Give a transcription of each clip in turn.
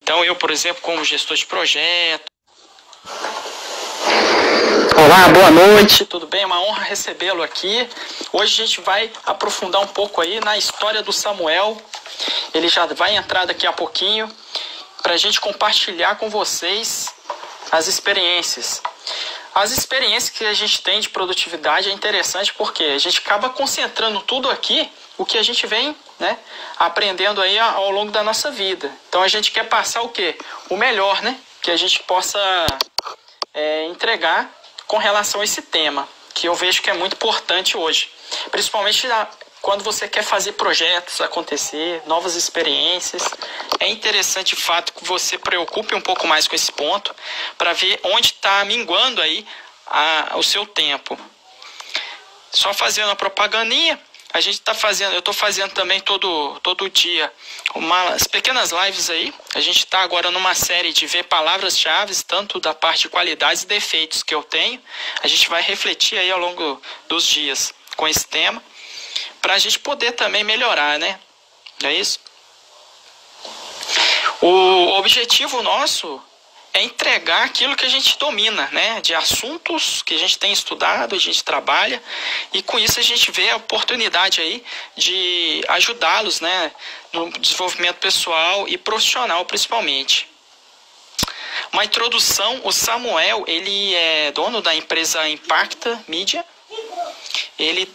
Então eu, por exemplo, como gestor de projeto. Olá, boa noite. Tudo bem? É uma honra recebê-lo aqui. Hoje a gente vai aprofundar um pouco aí na história do Samuel. Ele já vai entrar daqui a pouquinho para a gente compartilhar com vocês as experiências. As experiências que a gente tem de produtividade é interessante porque a gente acaba concentrando tudo aqui, o que a gente vem, né, aprendendo aí ao longo da nossa vida. Então a gente quer passar o quê? O melhor, né? Que a gente possa entregar com relação a esse tema, que eu vejo que é muito importante hoje. Principalmente quando você quer fazer projetos acontecer, novas experiências. É interessante de fato que você preocupe um pouco mais com esse ponto, para ver onde está minguando aí o seu tempo. Só fazendo a propagandinha, a gente está fazendo, eu estou fazendo também todo dia umas pequenas lives aí. A gente está agora numa série de ver palavras-chave, tanto da parte de qualidades e defeitos que eu tenho. A gente vai refletir aí ao longo dos dias com esse tema, para a gente poder também melhorar, né? Não é isso? O objetivo nosso é entregar aquilo que a gente domina, né? De assuntos que a gente tem estudado, a gente trabalha, e com isso a gente vê a oportunidade aí de ajudá-los, né? No desenvolvimento pessoal e profissional, principalmente. Uma introdução: o Samuel, ele é dono da empresa Impacta Mídia. Ele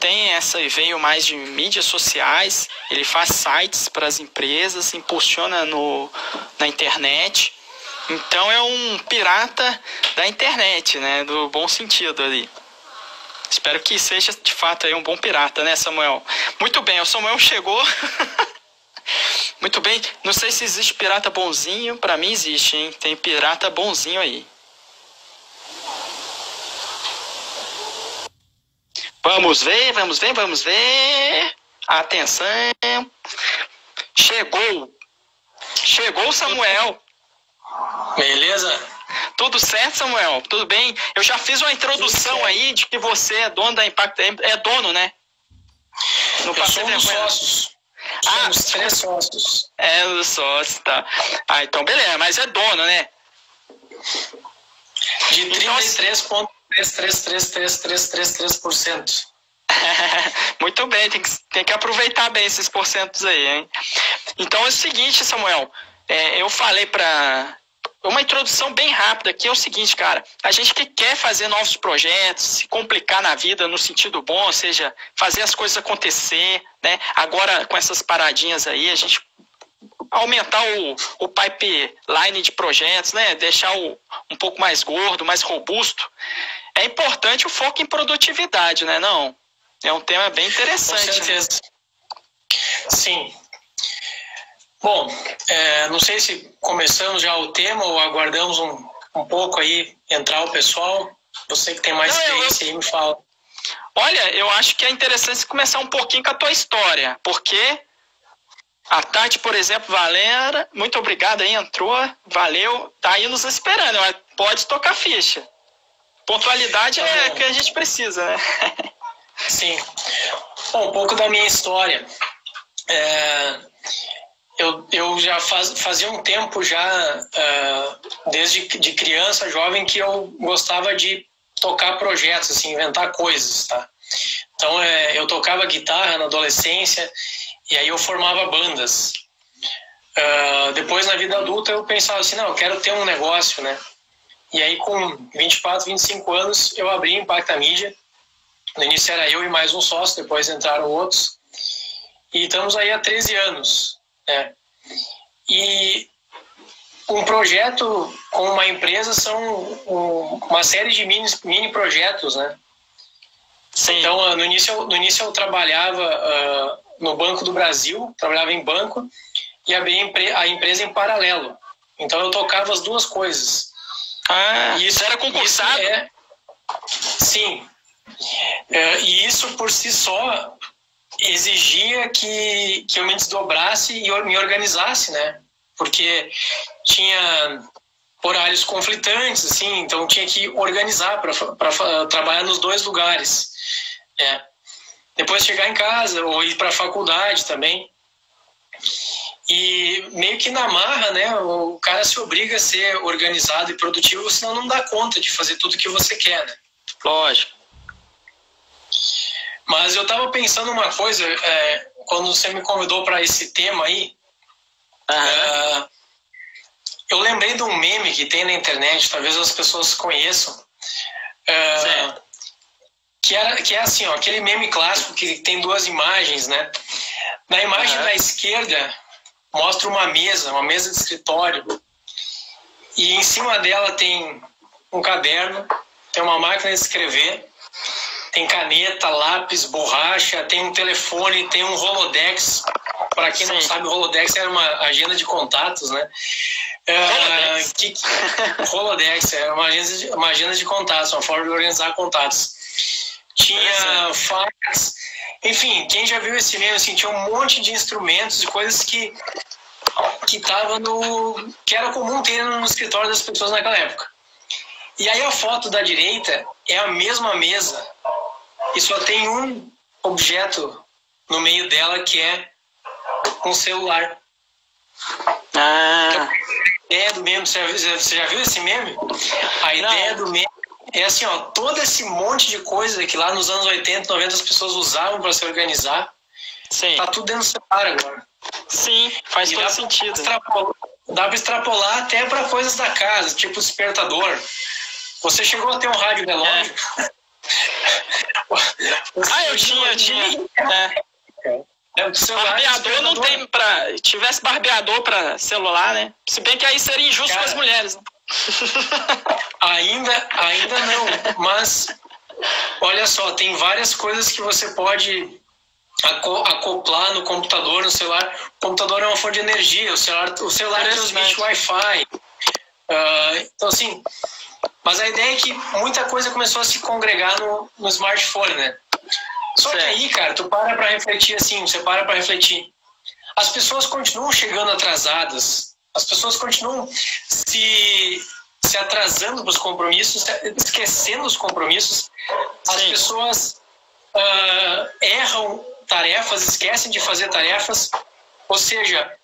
veio mais de mídias sociais, ele faz sites para as empresas, impulsiona na internet. Então é um pirata da internet, né? Do bom sentido ali. Espero que seja de fato aí um bom pirata, né, Samuel? Muito bem, o Samuel chegou. Muito bem, não sei se existe pirata bonzinho, para mim existe, hein? Tem pirata bonzinho aí. Vamos ver. Atenção. Chegou o Samuel. Beleza? Tudo certo, Samuel? Tudo bem? Eu já fiz uma introdução aí de que você é dono da Impacto. É dono, né? Não passei vergonha. Sócios. Somos 3 sócios. Os sócios, tá. Então beleza, mas é dono, né? De 33,3333333%. Muito bem, tem que aproveitar bem esses porcentos aí, hein? Então é o seguinte, Samuel, eu falei uma introdução bem rápida aqui, é o seguinte, cara, a gente que quer fazer novos projetos, se complicar na vida no sentido bom, ou seja, fazer as coisas acontecer, né? Agora com essas paradinhas aí, a gente aumentar o pipeline de projetos, né? Deixar um pouco mais gordo, mais robusto. É importante o foco em produtividade, né? Não? É um tema bem interessante. Com certeza. Né? Sim. Bom, não sei se começamos já o tema ou aguardamos um pouco aí entrar o pessoal. Você que tem mais experiência aí, me fala. Olha, eu acho que é interessante começar um pouquinho com a tua história, porque a Tati, por exemplo, Valera, muito obrigado aí, entrou, valeu, tá aí nos esperando, mas pode tocar ficha. Pontualidade é o que a gente precisa, né? Sim. Bom, um pouco da minha história. Eu já fazia um tempo já, desde de criança, jovem, que eu gostava de tocar projetos, assim, inventar coisas, tá? Então, eu tocava guitarra na adolescência e aí eu formava bandas. Depois, na vida adulta, eu pensava assim, não, eu quero ter um negócio, né? E aí, com 24, 25 anos, eu abri Impacta Mídia. No início era eu e mais um sócio, depois entraram outros. E estamos aí há 13 anos. Né? E um projeto com uma empresa são uma série de mini projetos, né? Sim. Então, no início eu trabalhava no Banco do Brasil, trabalhava em banco, e abri a empresa em paralelo. Então, eu tocava as duas coisas. E isso era concursado? Sim. E isso por si só exigia que eu me desdobrasse e me organizasse, né? Porque tinha horários conflitantes, assim, então tinha que organizar para trabalhar nos 2 lugares. Depois chegar em casa ou ir para a faculdade também. E meio que na marra, né, o cara se obriga a ser organizado e produtivo, senão não dá conta de fazer tudo que você quer, né? Lógico. Mas eu tava pensando uma coisa, quando você me convidou para esse tema aí, eu lembrei de um meme que tem na internet, talvez as pessoas conheçam, que é assim, ó, aquele meme clássico que tem duas imagens, né? Na imagem da esquerda mostra uma mesa de escritório, e em cima dela tem um caderno, tem uma máquina de escrever, tem caneta, lápis, borracha, tem um telefone, tem um Rolodex. Para quem não sabe, o Rolodex era uma agenda de contatos, né? Rolodex é uma agenda de contatos, uma forma de organizar contatos. Tinha fax, enfim, quem já viu esse meme, assim, tinha um monte de instrumentos e coisas que era comum ter no escritório das pessoas naquela época. E aí a foto da direita é a mesma mesa e só tem um objeto no meio dela, que é um celular. A ideia do meme, você já viu esse meme? A ideia do meme é assim, ó, todo esse monte de coisa que lá nos anos 80, 90 as pessoas usavam para se organizar, tá tudo dentro do celular agora. Sim, faz todo sentido. Dá para extrapolar até para coisas da casa, tipo despertador. Você chegou a ter um rádio relógio? Eu tinha. Barbeador não tem pra... Tivesse barbeador pra celular, né? Se bem que aí seria injusto com as mulheres, né? Ainda não, mas olha só, tem várias coisas que você pode acoplar no computador, no celular. O computador é uma fonte de energia, o celular transmite Wi-Fi. Então assim, mas a ideia é que muita coisa começou a se congregar no smartphone, né? Só que aí, cara, tu para pra refletir assim, você para pra refletir. As pessoas continuam chegando atrasadas, as pessoas continuam se atrasando para os compromissos, esquecendo os compromissos. As pessoas erram tarefas, esquecem de fazer tarefas. Ou seja,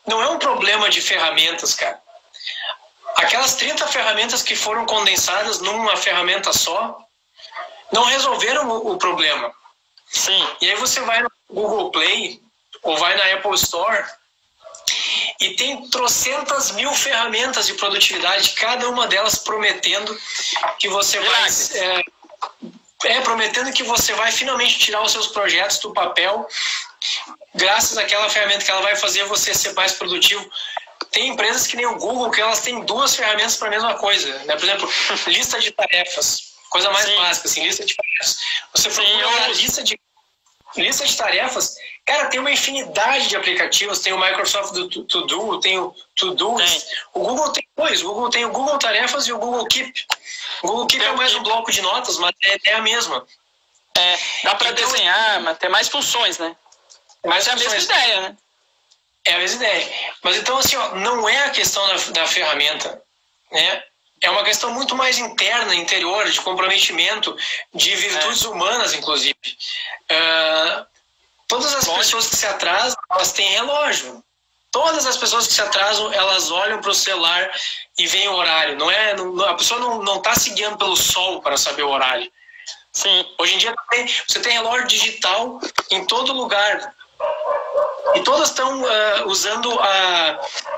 não é um problema de ferramentas, cara. Aquelas 30 ferramentas que foram condensadas numa ferramenta só não resolveram o problema. Sim. E aí você vai no Google Play ou vai na Apple Store e tem trocentas mil ferramentas de produtividade, cada uma delas prometendo que você prometendo que você vai finalmente tirar os seus projetos do papel, graças àquela ferramenta que ela vai fazer você ser mais produtivo. Tem empresas que nem o Google, que elas têm duas ferramentas para a mesma coisa, né? Por exemplo, lista de tarefas, coisa mais básica, assim, lista de tarefas. Você procura uma lista de tarefas, cara, tem uma infinidade de aplicativos, tem o Microsoft To Do, tem o Todoist. O Google tem dois, o Google tem o Google Tarefas e o Google Keep. O Google Keep é mais um bloco de notas, mas é a mesma. Dá para desenhar, mas tem mais funções, né? Mas é a mesma ideia, né? É a mesma ideia. Mas então, assim, ó, não é a questão da ferramenta, né? É uma questão muito mais interna, interior, de comprometimento, de virtudes humanas, inclusive. Todas as pessoas que se atrasam, elas têm relógio. Todas as pessoas que se atrasam, elas olham para o celular e veem o horário. A pessoa não está se guiando pelo sol para saber o horário. Sim. Hoje em dia você tem relógio digital em todo lugar. E todas estão usando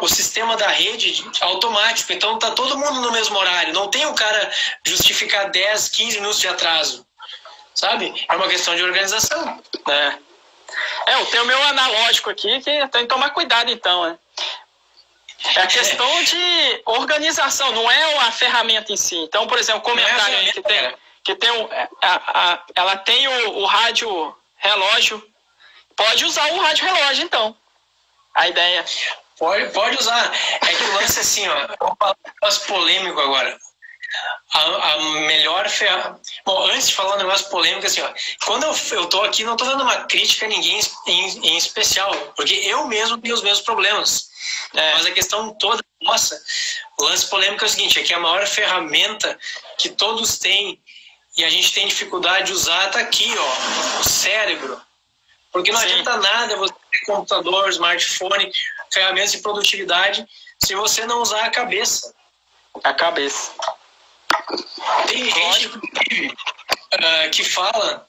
o sistema da rede automático. Então está todo mundo no mesmo horário. Não tem o cara justificar 10, 15 minutos de atraso. Sabe? É uma questão de organização. Eu tenho o meu analógico aqui, que tem que tomar cuidado então, né? É a questão de organização, não é a ferramenta em si. Então, por exemplo, o comentário aí que tem ela tem o rádio relógio. Pode usar o rádio relógio, então. A ideia. Pode usar. É que o lance assim, ó. Eu vou falar um negócio polêmico agora. A melhor ferramenta. Bom, antes de falar um negócio polêmico, assim, ó. Quando eu tô aqui, não tô dando uma crítica a ninguém em especial, porque eu mesmo tenho os meus problemas. Mas a questão toda, nossa, o lance polêmico é o seguinte: é que a maior ferramenta que todos têm e a gente tem dificuldade de usar tá aqui, ó. O cérebro. Porque não adianta nada você ter computador, smartphone. ferramentas de produtividade se você não usar a cabeça. A cabeça. Tem gente que fala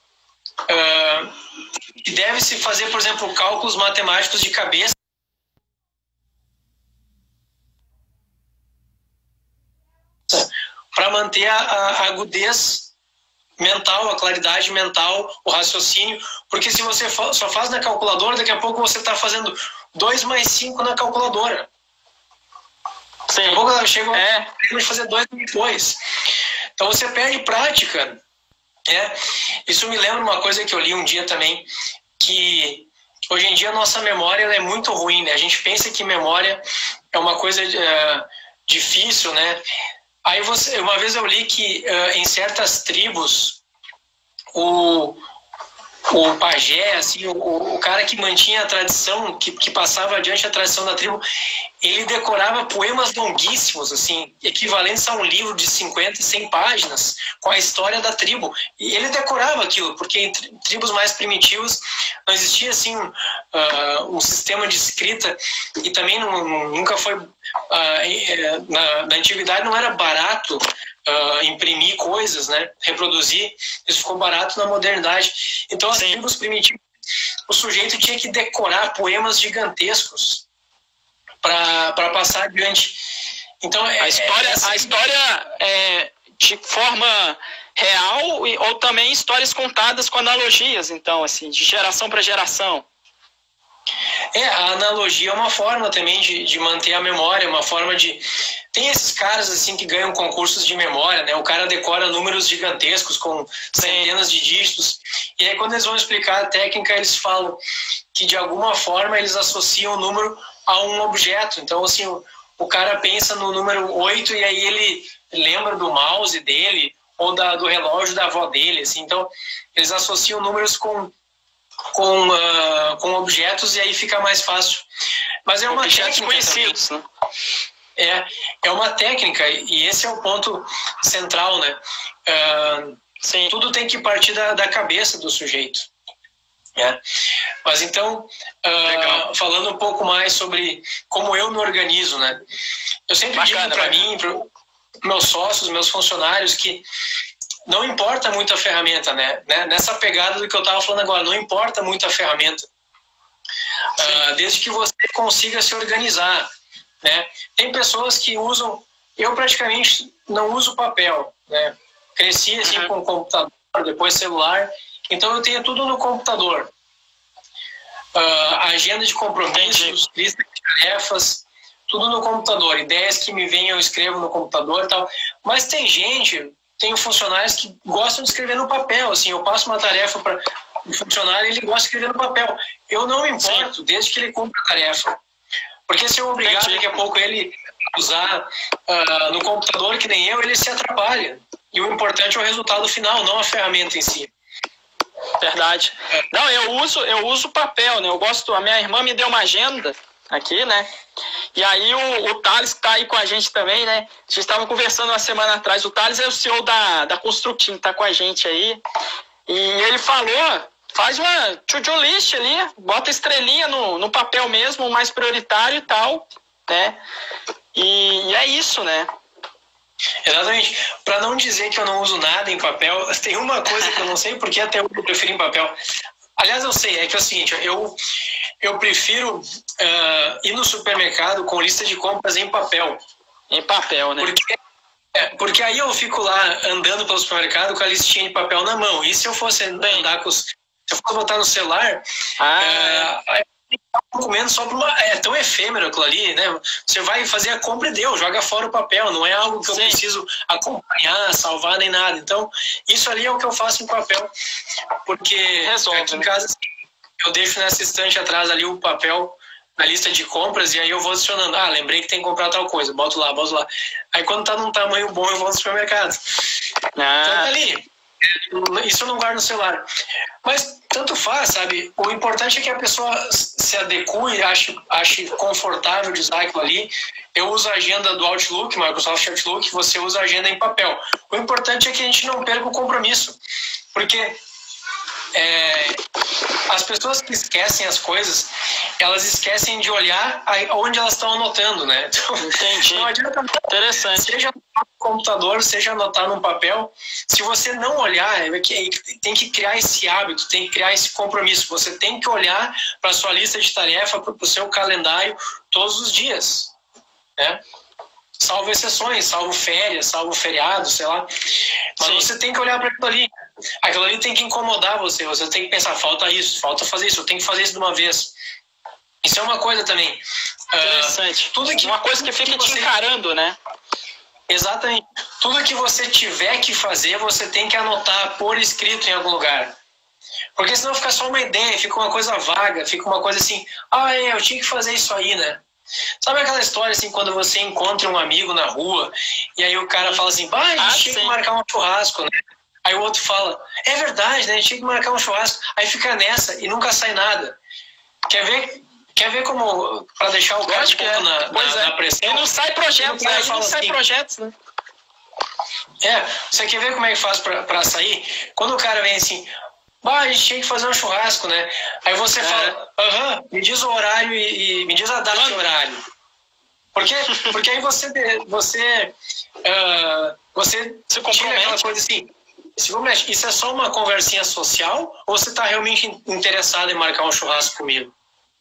que deve-se fazer, por exemplo, cálculos matemáticos de cabeça para manter a agudez mental, a claridade mental, o raciocínio, porque se você só faz na calculadora, daqui a pouco você está fazendo 2 mais 5 na calculadora. Sim. Daqui a pouco ela chega a fazer 2 depois. Então você perde prática. Isso me lembra uma coisa que eu li um dia também, que hoje em dia a nossa memória ela é muito ruim, né? A gente pensa que memória é uma coisa difícil, né? Aí uma vez eu li que em certas tribos o pajé, assim, o cara que mantinha a tradição, que passava adiante a tradição da tribo, ele decorava poemas longuíssimos, assim, equivalentes a um livro de 50, 100 páginas, com a história da tribo. E ele decorava aquilo, porque em tribos mais primitivas não existia, assim, um sistema de escrita, e também nunca foi... na antiguidade não era barato imprimir coisas, né? Reproduzir, isso ficou barato na modernidade. Então, as tribos primitivas, o sujeito tinha que decorar poemas gigantescos para passar adiante. Então, a história é de forma real ou também histórias contadas com analogias, então, assim, de geração para geração. A analogia é uma forma também de manter a memória, uma forma de... Tem esses caras assim que ganham concursos de memória, né? O cara decora números gigantescos com centenas de dígitos. E aí quando eles vão explicar a técnica, eles falam que de alguma forma eles associam o número a um objeto. Então assim, o cara pensa no número 8 e aí ele lembra do mouse dele ou do relógio da avó dele. Assim. Então eles associam números com objetos e aí fica mais fácil. Mas é uma objetos técnica conhecidos, também. Né? É uma técnica e esse é o ponto central, né? Tudo tem que partir da cabeça do sujeito. Né? Mas então, falando um pouco mais sobre como eu me organizo, né? Eu sempre digo para mim, para meus sócios, meus funcionários, que não importa muito a ferramenta, né? Nessa pegada do que eu estava falando agora, não importa muito a ferramenta. Desde que você consiga se organizar, né? Tem pessoas que usam... Eu praticamente não uso papel, né? Cresci assim com computador, depois celular. Então eu tenho tudo no computador. Agenda de compromissos, lista de tarefas, tudo no computador. Ideias que me vêm eu escrevo no computador e tal. Mas tenho funcionários que gostam de escrever no papel. Assim, eu passo uma tarefa para o funcionário e ele gosta de escrever no papel. Eu não me importo, desde que ele cumpra a tarefa. Porque se eu obrigar daqui a pouco ele a usar no computador, que nem eu, ele se atrapalha. E o importante é o resultado final, não a ferramenta em si. Verdade. Não, eu uso papel, né? A minha irmã me deu uma agenda aqui, né? E aí o Thales, que tá aí com a gente também, né? A gente estava conversando uma semana atrás. O Thales é o CEO da Constructim, tá com a gente aí. E ele falou, faz uma to-do list ali, bota estrelinha no papel mesmo, o mais prioritário e tal, né? E é isso, né? Exatamente. Para não dizer que eu não uso nada em papel, tem uma coisa que eu não sei porque até eu prefiro em papel. Aliás, eu sei, é que é o seguinte, eu prefiro ir no supermercado com lista de compras em papel. Em papel, né? Porque aí eu fico lá andando pelo supermercado com a listinha de papel na mão. E se eu fosse andar se eu fosse botar no celular, comendo só por é tão efêmero aquilo ali, né? Você vai fazer a compra e deu, joga fora o papel, não é algo que eu preciso acompanhar, salvar nem nada. Então, isso ali é o que eu faço em papel, porque aqui em casa eu deixo nessa estante atrás ali o papel, a lista de compras, e aí eu vou adicionando, lembrei que tem que comprar tal coisa, boto lá. Aí quando tá num tamanho bom eu vou no supermercado. Então ali, isso eu não guardo no celular. Mas tanto faz, sabe? O importante é que a pessoa se adeque, ache confortável de usar aquilo ali. Eu uso a agenda do Outlook, Microsoft Outlook, você usa a agenda em papel. O importante é que a gente não perca o compromisso. Porque as pessoas que esquecem as coisas, elas esquecem de olhar onde elas estão anotando, né? Então, entendi. não adianta, interessante. Seja no computador, seja anotar num papel, se você não olhar, tem que criar esse hábito, tem que criar esse compromisso. Você tem que olhar para a sua lista de tarefa, para o seu calendário todos os dias, né? Salvo exceções, salvo férias, salvo feriado, sei lá. Mas sim, você tem que olhar para aquilo ali. Aquilo ali tem que incomodar você. Você tem que pensar, falta isso, falta fazer isso, eu tenho que fazer isso de uma vez. Isso é uma coisa também. Interessante. Uma coisa que fica te encarando, né? Exatamente. Tudo que você tiver que fazer, você tem que anotar por escrito em algum lugar. Porque senão fica só uma ideia, fica uma coisa vaga, fica uma coisa assim, eu tinha que fazer isso aí, né? Sabe aquela história assim, quando você encontra um amigo na rua e aí o cara fala assim, a gente tinha que marcar um churrasco, né? Aí o outro fala, é verdade, né? A gente tinha que marcar um churrasco. Aí fica nessa e nunca sai nada. Quer ver como, para deixar o cara um pouco na pressão? E não sai projetos, aí não sai projetos, né? Você quer ver como é que faz para sair? Quando o cara vem assim, a gente tinha que fazer um churrasco, né? Aí você fala, me diz o horário e me diz a data e horário. Porque aí você se tira aquela coisa assim, isso é só uma conversinha social ou você está realmente interessado em marcar um churrasco comigo?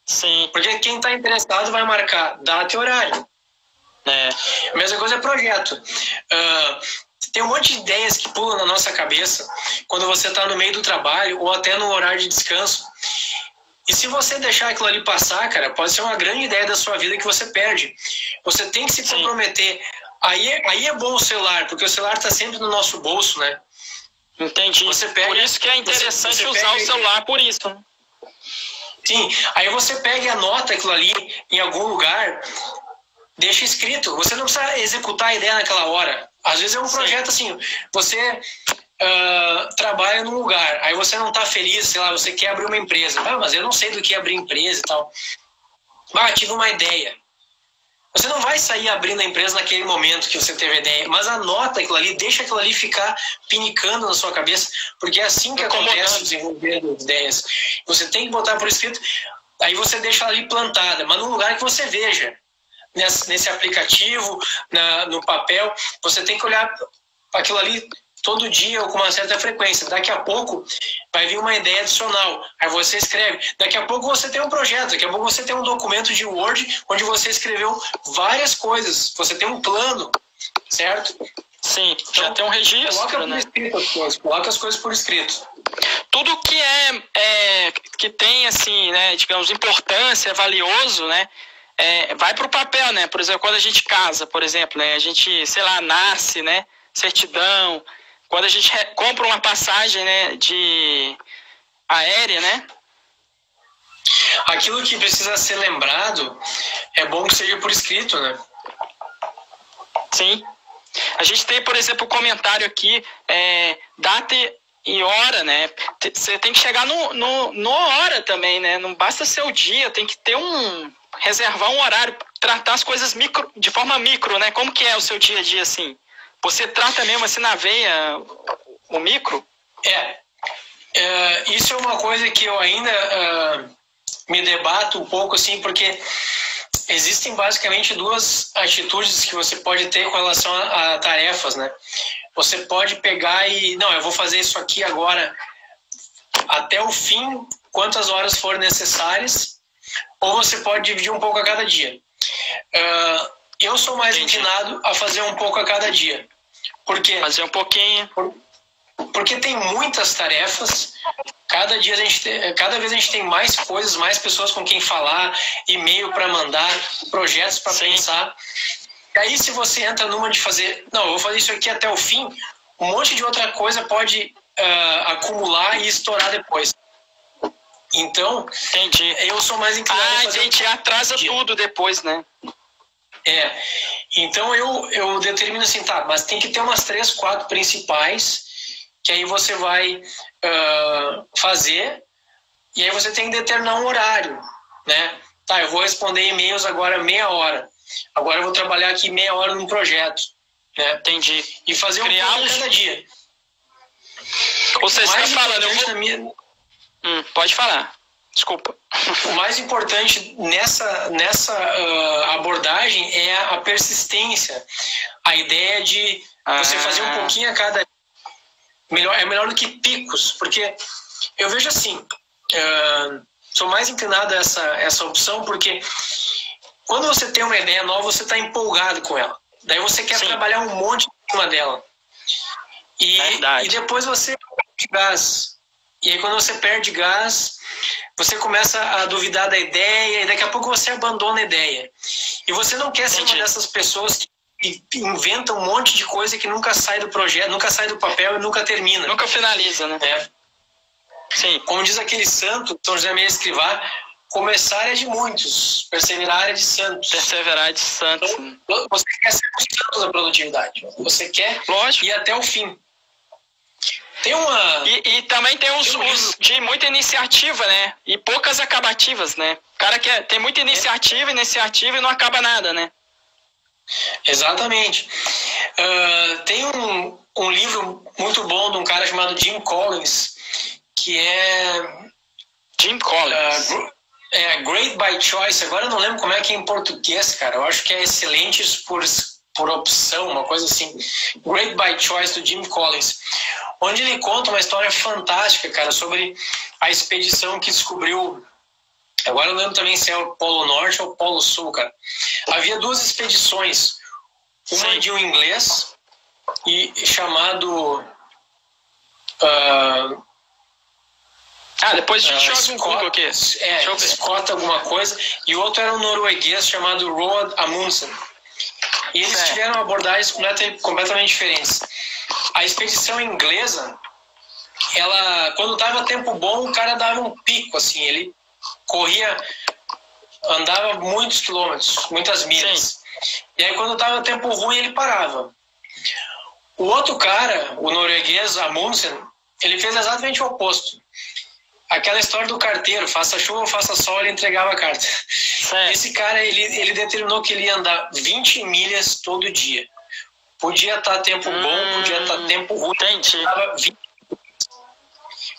Sim. Porque quem está interessado vai marcar data e horário. A mesma coisa é projeto. Tem um monte de ideias que pulam na nossa cabeça quando você está no meio do trabalho ou até no horário de descanso. E se você deixar aquilo ali passar, cara, pode ser uma grande ideia da sua vida que você perde. Você tem que se comprometer. Aí é bom o celular, porque o celular está sempre no nosso bolso, né? Entendi. Por isso que é interessante usar o celular, por isso, né? Sim, aí você pega e anota aquilo ali em algum lugar, deixa escrito. Você não precisa executar a ideia naquela hora. Às vezes é um projeto assim, você trabalha num lugar, aí você não está feliz, sei lá, você quer abrir uma empresa. Mas eu não sei do que abrir empresa e tal. Tive uma ideia. Você não vai sair abrindo a empresa naquele momento que você teve a ideia, mas anota aquilo ali, deixa aquilo ali ficar pinicando na sua cabeça, porque é assim que acontece o desenvolvimento de ideias. Você tem que botar por escrito, aí você deixa ela ali plantada, mas num lugar que você veja. Nesse aplicativo, no papel, você tem que olhar aquilo ali todo dia ou com uma certa frequência. Daqui a pouco vai vir uma ideia adicional. Aí você escreve. Daqui a pouco você tem um projeto. Daqui a pouco você tem um documento de Word onde você escreveu várias coisas. Você tem um plano, certo? Sim, então, já tem um registro. Coloca por escrito as coisas. Coloca as coisas por escrito. Tudo que que tem, assim, né, digamos, importância, é valioso, né? Vai para o papel, né? Por exemplo, quando a gente casa, por exemplo, né? A gente, sei lá, nasce, né? Certidão. Quando a gente compra uma passagem, né? De aérea, né? Aquilo que precisa ser lembrado é bom que seja por escrito, né? Sim. A gente tem, por exemplo, o comentário aqui, data e hora, né? Você tem que chegar no hora também, né? Não basta ser o dia, tem que ter reservar um horário, tratar as coisas de forma micro, né? Como que é o seu dia a dia, assim? Você trata mesmo assim na veia o micro? Isso é uma coisa que eu ainda me debato um pouco, assim, porque existem basicamente duas atitudes que você pode ter com relação a tarefas, né? Você pode pegar eu vou fazer isso aqui agora até o fim, quantas horas forem necessárias, ou você pode dividir um pouco a cada dia. Eu sou mais inclinado a fazer um pouco a cada dia. Por quê? Fazer um pouquinho. Porque tem muitas tarefas, cada vez a gente tem mais coisas, mais pessoas com quem falar, e-mail para mandar, projetos para pensar. E aí se você entra numa de fazer, eu vou fazer isso aqui até o fim, um monte de outra coisa pode acumular e estourar depois. Então, entendi. Eu sou mais inclinado a fazer... A gente atrasa tudo depois, né? Então eu determino assim, mas tem que ter umas 3, 4 principais, que aí você vai fazer, e aí você tem que determinar um horário, né? Eu vou responder e-mails agora meia hora, agora eu vou trabalhar aqui meia hora num projeto, né? Entendi. E fazer um pouco cada dia. Ou seja, você está falando... Pode falar. Desculpa. O mais importante nessa abordagem é a persistência. A ideia de você fazer um pouquinho a cada dia. É melhor do que picos, porque eu vejo assim, sou mais inclinado a essa opção, porque quando você tem uma ideia nova, você está empolgado com ela. Daí você quer trabalhar um monte em cima dela. E depois você perde gás. E aí quando você perde gás, você começa a duvidar da ideia e daqui a pouco você abandona a ideia. E você não quer ser uma dessas pessoas que inventam um monte de coisa que nunca sai do projeto, nunca sai do papel e nunca termina. Nunca finaliza, né? Sim. Como diz aquele santo, São José Maria Escrivá, começar é de muitos, perseverar é de santos. Perseverar é de santos. Então, você quer ser o santo da produtividade. Você quer ir até o fim. Tem uma... E também tem os de muita iniciativa, né? E poucas acabativas, né? O cara tem muita iniciativa e não acaba nada, né? Exatamente. Tem um livro muito bom de um cara chamado Jim Collins, que é... Jim Collins. Great by Choice. Agora eu não lembro como é que é em português, cara. Eu acho que é Excelentes por opção, uma coisa assim. Great by Choice, do Jim Collins. Onde ele conta uma história fantástica, cara, sobre a expedição que descobriu... Agora eu lembro também se é o Polo Norte ou o Polo Sul, cara. Havia duas expedições. Uma de um inglês chamado... depois a gente joga um Google aqui. Scott alguma coisa. E o outro era um norueguês chamado Roald Amundsen. E eles tiveram abordagens completamente diferentes. A expedição inglesa, quando dava tempo bom, o cara dava um pico, assim, ele andava muitos quilômetros, muitas milhas. E aí quando dava tempo ruim, ele parava. O outro cara, o norueguês Amundsen, ele fez exatamente o oposto. Aquela história do carteiro, faça chuva ou faça sol, ele entregava a carta. Esse cara, ele determinou que ele ia andar 20 milhas todo dia. Podia estar tempo bom, podia estar tempo ruim.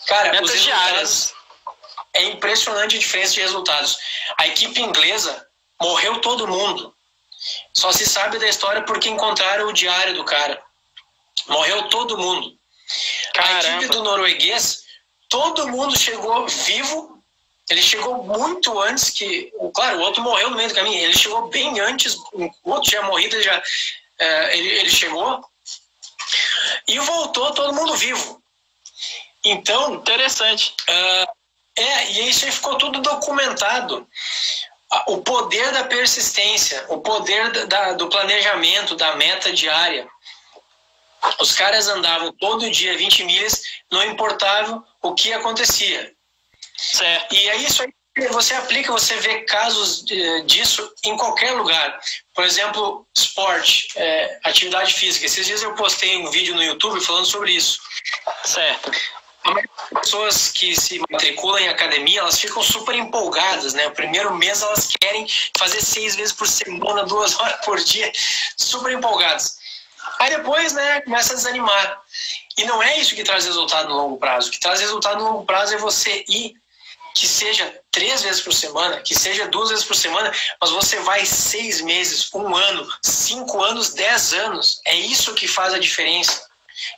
Cara, os resultados... É impressionante a diferença de resultados. A equipe inglesa morreu todo mundo. Só se sabe da história porque encontraram o diário do cara. Morreu todo mundo. Caramba. A equipe do norueguês... Todo mundo chegou vivo. Ele chegou muito antes que... Claro, o outro morreu no meio do caminho. Ele chegou bem antes. O outro já morrido, ele chegou. E voltou todo mundo vivo. Então... Interessante. E isso aí ficou tudo documentado. O poder da persistência, o poder do planejamento, da meta diária. Os caras andavam todo dia 20 milhas, não importava o que acontecia. Certo. E é isso aí, você aplica, você vê casos disso em qualquer lugar. Por exemplo, esporte, atividade física. Esses dias eu postei um vídeo no YouTube falando sobre isso. Certo. As pessoas que se matriculam em academia, elas ficam super empolgadas, né? O primeiro mês elas querem fazer 6 vezes por semana, 2 horas por dia, super empolgadas. Aí depois, né, começa a desanimar. E não é isso que traz resultado no longo prazo. O que traz resultado no longo prazo é você ir, que seja 3 vezes por semana, que seja 2 vezes por semana, mas você vai 6 meses, 1 ano, 5 anos, 10 anos. É isso que faz a diferença.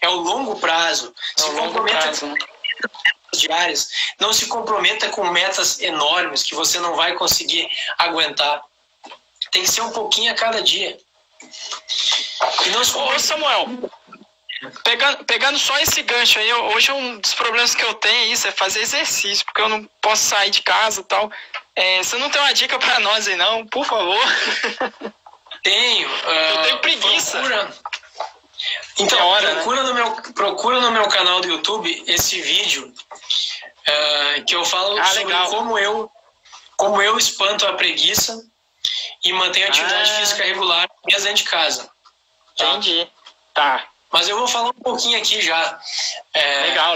É o longo prazo. Se comprometa com metas diárias. Não se comprometa com metas enormes que você não vai conseguir aguentar. Tem que ser um pouquinho a cada dia. E não se Ô Samuel, pegando só esse gancho aí, hoje um dos problemas que eu tenho é isso, é fazer exercício, porque eu não posso sair de casa e tal. Você não tem uma dica pra nós aí não, por favor? Tenho. Eu tenho preguiça. Então, procura no meu canal do YouTube esse vídeo que eu falo sobre como eu espanto a preguiça e mantenho a atividade física regular mesmo dentro de casa. Tá? Entendi. Tá. Mas eu vou falar um pouquinho aqui já.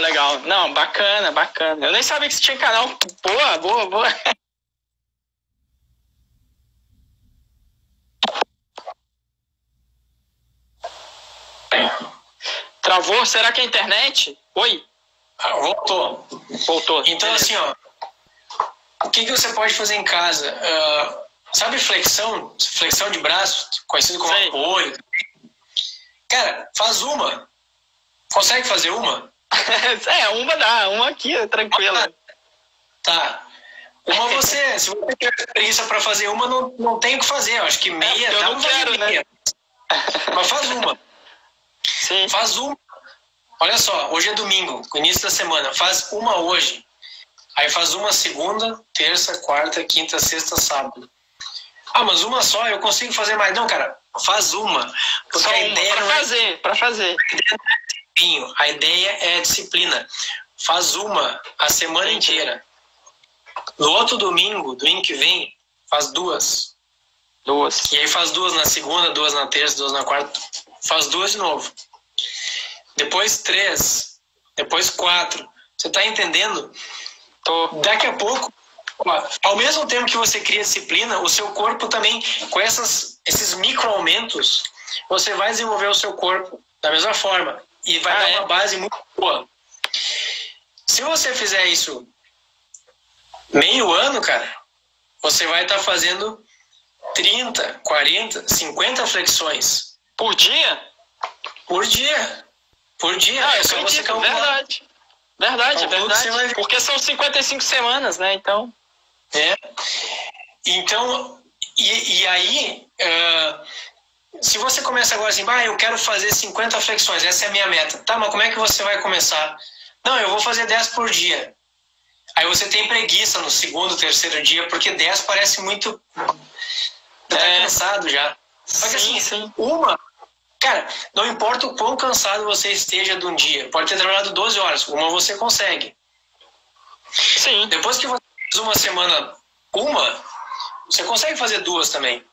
Legal. Não, bacana. Eu nem sabia que você tinha canal. Boa. Travou? Será que é a internet? Oi? Voltou. Então, beleza. Assim, ó. o que você pode fazer em casa? Sabe flexão de braço, conhecido como apoio? Cara, faz uma. Consegue fazer uma? Uma dá, uma aqui, tranquila. Tá. Uma você, se você tiver preguiça para fazer uma, não tem o que fazer. Eu acho que meia eu dá não quero, meia. Né? Mas faz uma. Sim. Faz uma. Olha só, hoje é domingo, início da semana. Faz uma hoje. Aí faz uma segunda, terça, quarta, quinta, sexta, sábado. Ah, mas uma só, eu consigo fazer mais. Não, cara, faz uma. Porque só a ideia pra fazer. A ideia é a disciplina. Faz uma a semana inteira. No outro domingo que vem, faz duas. E aí faz duas na segunda, duas na terça, duas na quarta. Faz duas de novo. Depois 3. Depois 4. Você tá entendendo? Daqui a pouco, ao mesmo tempo que você cria disciplina, o seu corpo também, com esses micro aumentos, você vai desenvolver o seu corpo da mesma forma. E vai dar uma base muito boa. Se você fizer isso meio ano, cara, você vai estar fazendo 30, 40, 50 flexões. Por dia? Por dia. É só você calcular. Verdade. Porque são 55 semanas, né? Então. Então, e aí, se você começa agora assim, eu quero fazer 50 flexões, essa é a minha meta. Tá, mas como é que você vai começar? Não, eu vou fazer 10 por dia. Aí você tem preguiça no segundo, terceiro dia, porque 10 parece muito... Tá cansado já. Só que assim, cara, não importa o quão cansado você esteja de um dia, pode ter trabalhado 12 horas, uma você consegue. Sim. Depois que você faz uma semana, você consegue fazer 2 também.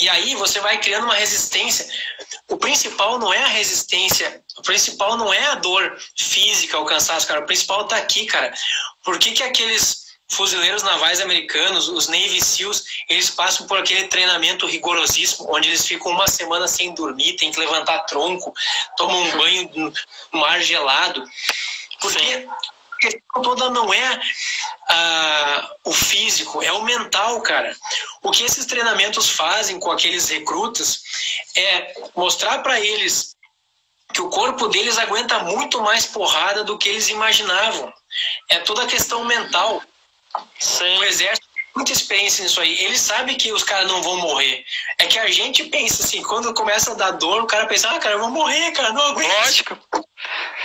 E aí você vai criando uma resistência. O principal não é a resistência, o principal não é a dor física, o cansaço, cara. O principal tá aqui, cara. Por que aqueles fuzileiros navais americanos, os Navy SEALs, eles passam por aquele treinamento rigorosíssimo, onde eles ficam uma semana sem dormir, tem que levantar tronco, tomam um banho no mar gelado? Porque a questão toda não é o físico, é o mental, cara. O que esses treinamentos fazem com aqueles recrutas é mostrar para eles que o corpo deles aguenta muito mais porrada do que eles imaginavam. É toda a questão mental. Sim. O exército tem muita experiência nisso aí. Eles sabem que os caras não vão morrer. É que a gente pensa assim, quando começa a dar dor, o cara pensa, cara, eu vou morrer, cara, não aguento. Lógico.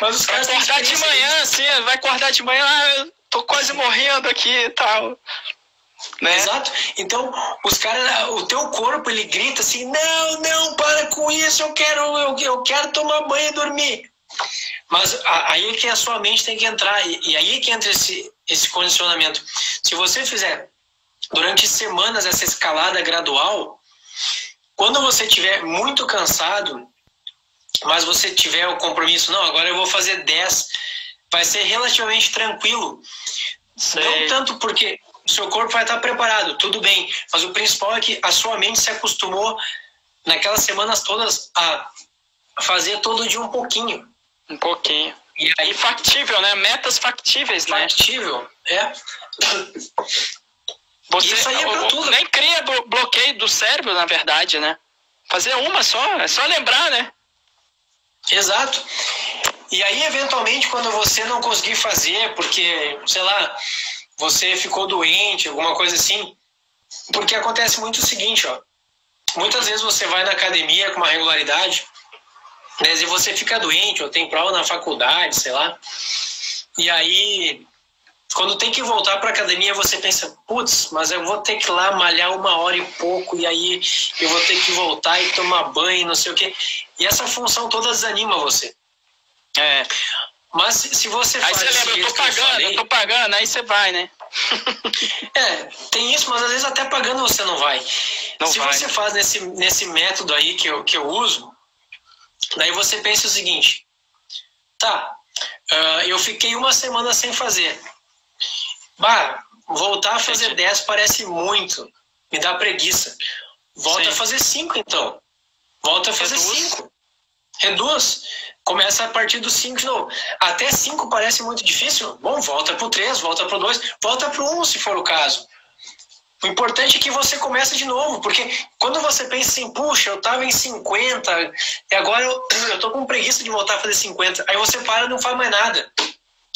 Mas os caras vai acordar de manhã, assim, vai acordar de manhã, eu tô quase morrendo aqui e tal. Né? Exato. Então, os caras, o teu corpo, ele grita assim, não, para com isso, eu quero tomar banho e dormir. Mas aí é que a sua mente tem que entrar, e aí é que entra esse condicionamento. Se você fizer durante semanas essa escalada gradual, quando você estiver muito cansado, mas você tiver o compromisso, não, agora eu vou fazer 10, vai ser relativamente tranquilo. Não tanto porque o seu corpo vai estar preparado, tudo bem, mas o principal é que a sua mente se acostumou naquelas semanas todas a fazer todo dia um pouquinho. Um pouquinho. E aí, factível, né? Metas factíveis, né? Factível, Você isso aí é pra tudo. Nem cria bloqueio do cérebro, na verdade, né? Fazer uma só, é só lembrar, né? Exato. E aí, eventualmente, quando você não conseguir fazer, porque, sei lá, você ficou doente, alguma coisa assim, porque acontece muito o seguinte, muitas vezes você vai na academia com uma regularidade, né, e você fica doente, ou tem prova na faculdade, sei lá, e aí, quando tem que voltar para a academia, você pensa, putz, mas eu vou ter que ir lá malhar 1h e pouco, e aí eu vou ter que voltar e tomar banho, não sei o quê, e essa função toda desanima você. Mas se você faz... Aí você lembra, eu tô pagando, aí você vai, né? Tem isso, mas às vezes até pagando você não vai. Se você faz nesse método aí que eu uso, daí você pensa o seguinte, eu fiquei uma semana sem fazer. Voltar a fazer 10 parece muito, me dá preguiça. Volta a fazer 5 então. Volta a fazer 5. reduz. Começa a partir do 5 de novo. Até 5 parece muito difícil. Bom, volta pro 3, volta pro 2, volta pro 1, se for o caso. O importante é que você comece de novo, porque quando você pensa assim, puxa, eu tava em 50 e agora eu tô com preguiça de voltar a fazer 50. Aí você para e não faz mais nada.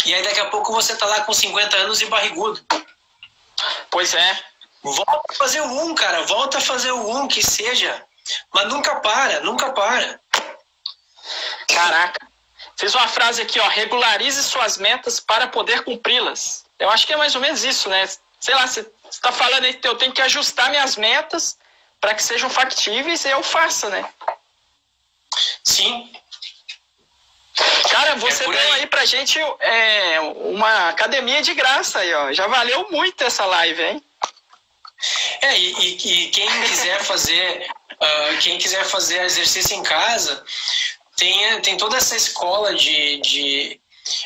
E aí daqui a pouco você tá lá com 50 anos e barrigudo. Pois é. Volta a fazer o 1, cara. Volta a fazer o 1, que seja. Mas nunca para, nunca para. Caraca. Fiz uma frase aqui, ó. Regularize suas metas para poder cumpri-las. Eu acho que é mais ou menos isso, né? Sei lá, você está falando aí que eu tenho que ajustar minhas metas para que sejam factíveis e eu faça, né? Sim. Cara, você deu aí pra gente uma academia de graça aí, ó. Já valeu muito essa live, hein? E quem quiser fazer exercício em casa, tem toda essa escola de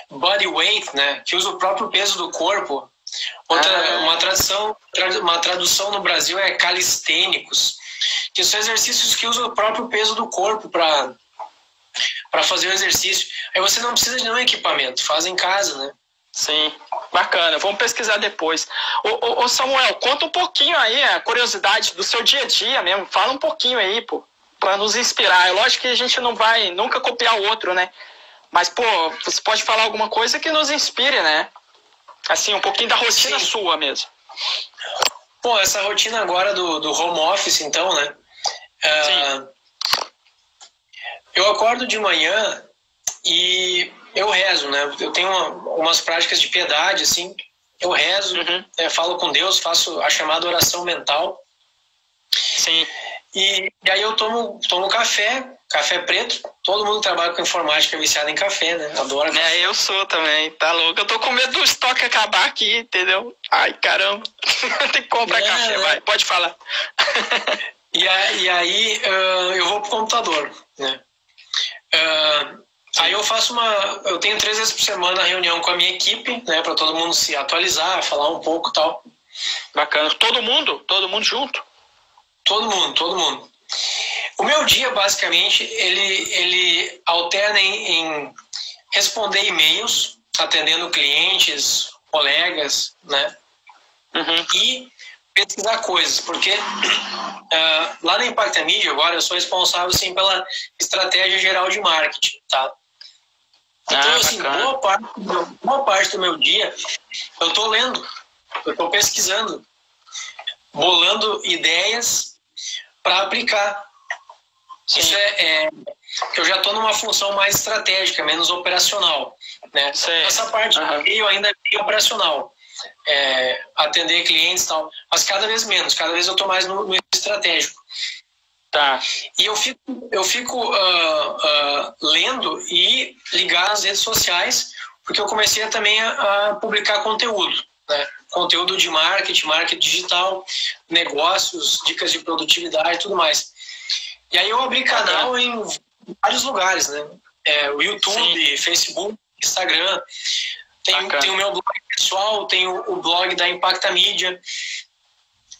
body weight, né? Que usa o próprio peso do corpo. Uma tradução no Brasil é calistênicos, que são exercícios que usam o próprio peso do corpo para fazer o exercício. Aí você não precisa de nenhum equipamento, faz em casa, né? Sim, bacana. Vamos pesquisar depois. Ô Samuel, conta um pouquinho aí a curiosidade do seu dia a dia mesmo. Fala um pouquinho aí, pô, para nos inspirar. É lógico que a gente não vai nunca copiar o outro, né? Mas, pô, você pode falar alguma coisa que nos inspire, né? Assim, um pouquinho da rotina sua mesmo. Pô, essa rotina agora do home office, então, né? Eu acordo de manhã e eu rezo, né? Eu tenho umas práticas de piedade, assim. Eu rezo, falo com Deus, faço a chamada oração mental. Sim. E aí eu tomo café preto. Todo mundo que trabalha com informática é viciado em café, né? Adora café. Eu sou também, tá louco. Eu tô com medo do estoque acabar aqui, entendeu? Ai, caramba. Tem que comprar café, vai. Pode falar. E aí eu vou pro computador, né? Aí eu tenho 3 vezes por semana reunião com a minha equipe, né? Pra todo mundo se atualizar, falar um pouco e tal. Bacana. Todo mundo junto? Todo mundo. O meu dia, basicamente, ele alterna em responder e-mails, atendendo clientes, colegas, né? E pesquisar coisas, porque lá na Impacta Mídia, agora, eu sou responsável, assim, pela estratégia geral de marketing, tá? Então, assim, boa parte do meu dia, eu tô lendo, eu tô pesquisando, bolando ideias para aplicar. Sim. Isso eu já estou numa função mais estratégica, menos operacional, né? Essa parte eu ainda é bem operacional, atender clientes e tal, mas cada vez menos, cada vez eu estou mais no estratégico. Tá. E eu fico lendo e ligar as redes sociais, porque eu comecei também a publicar conteúdo, né? Conteúdo de marketing digital, negócios, dicas de produtividade e tudo mais. E aí eu abri canal em vários lugares, né? O YouTube, Facebook, Instagram. Tem o meu blog pessoal, tem o blog da Impacta Mídia,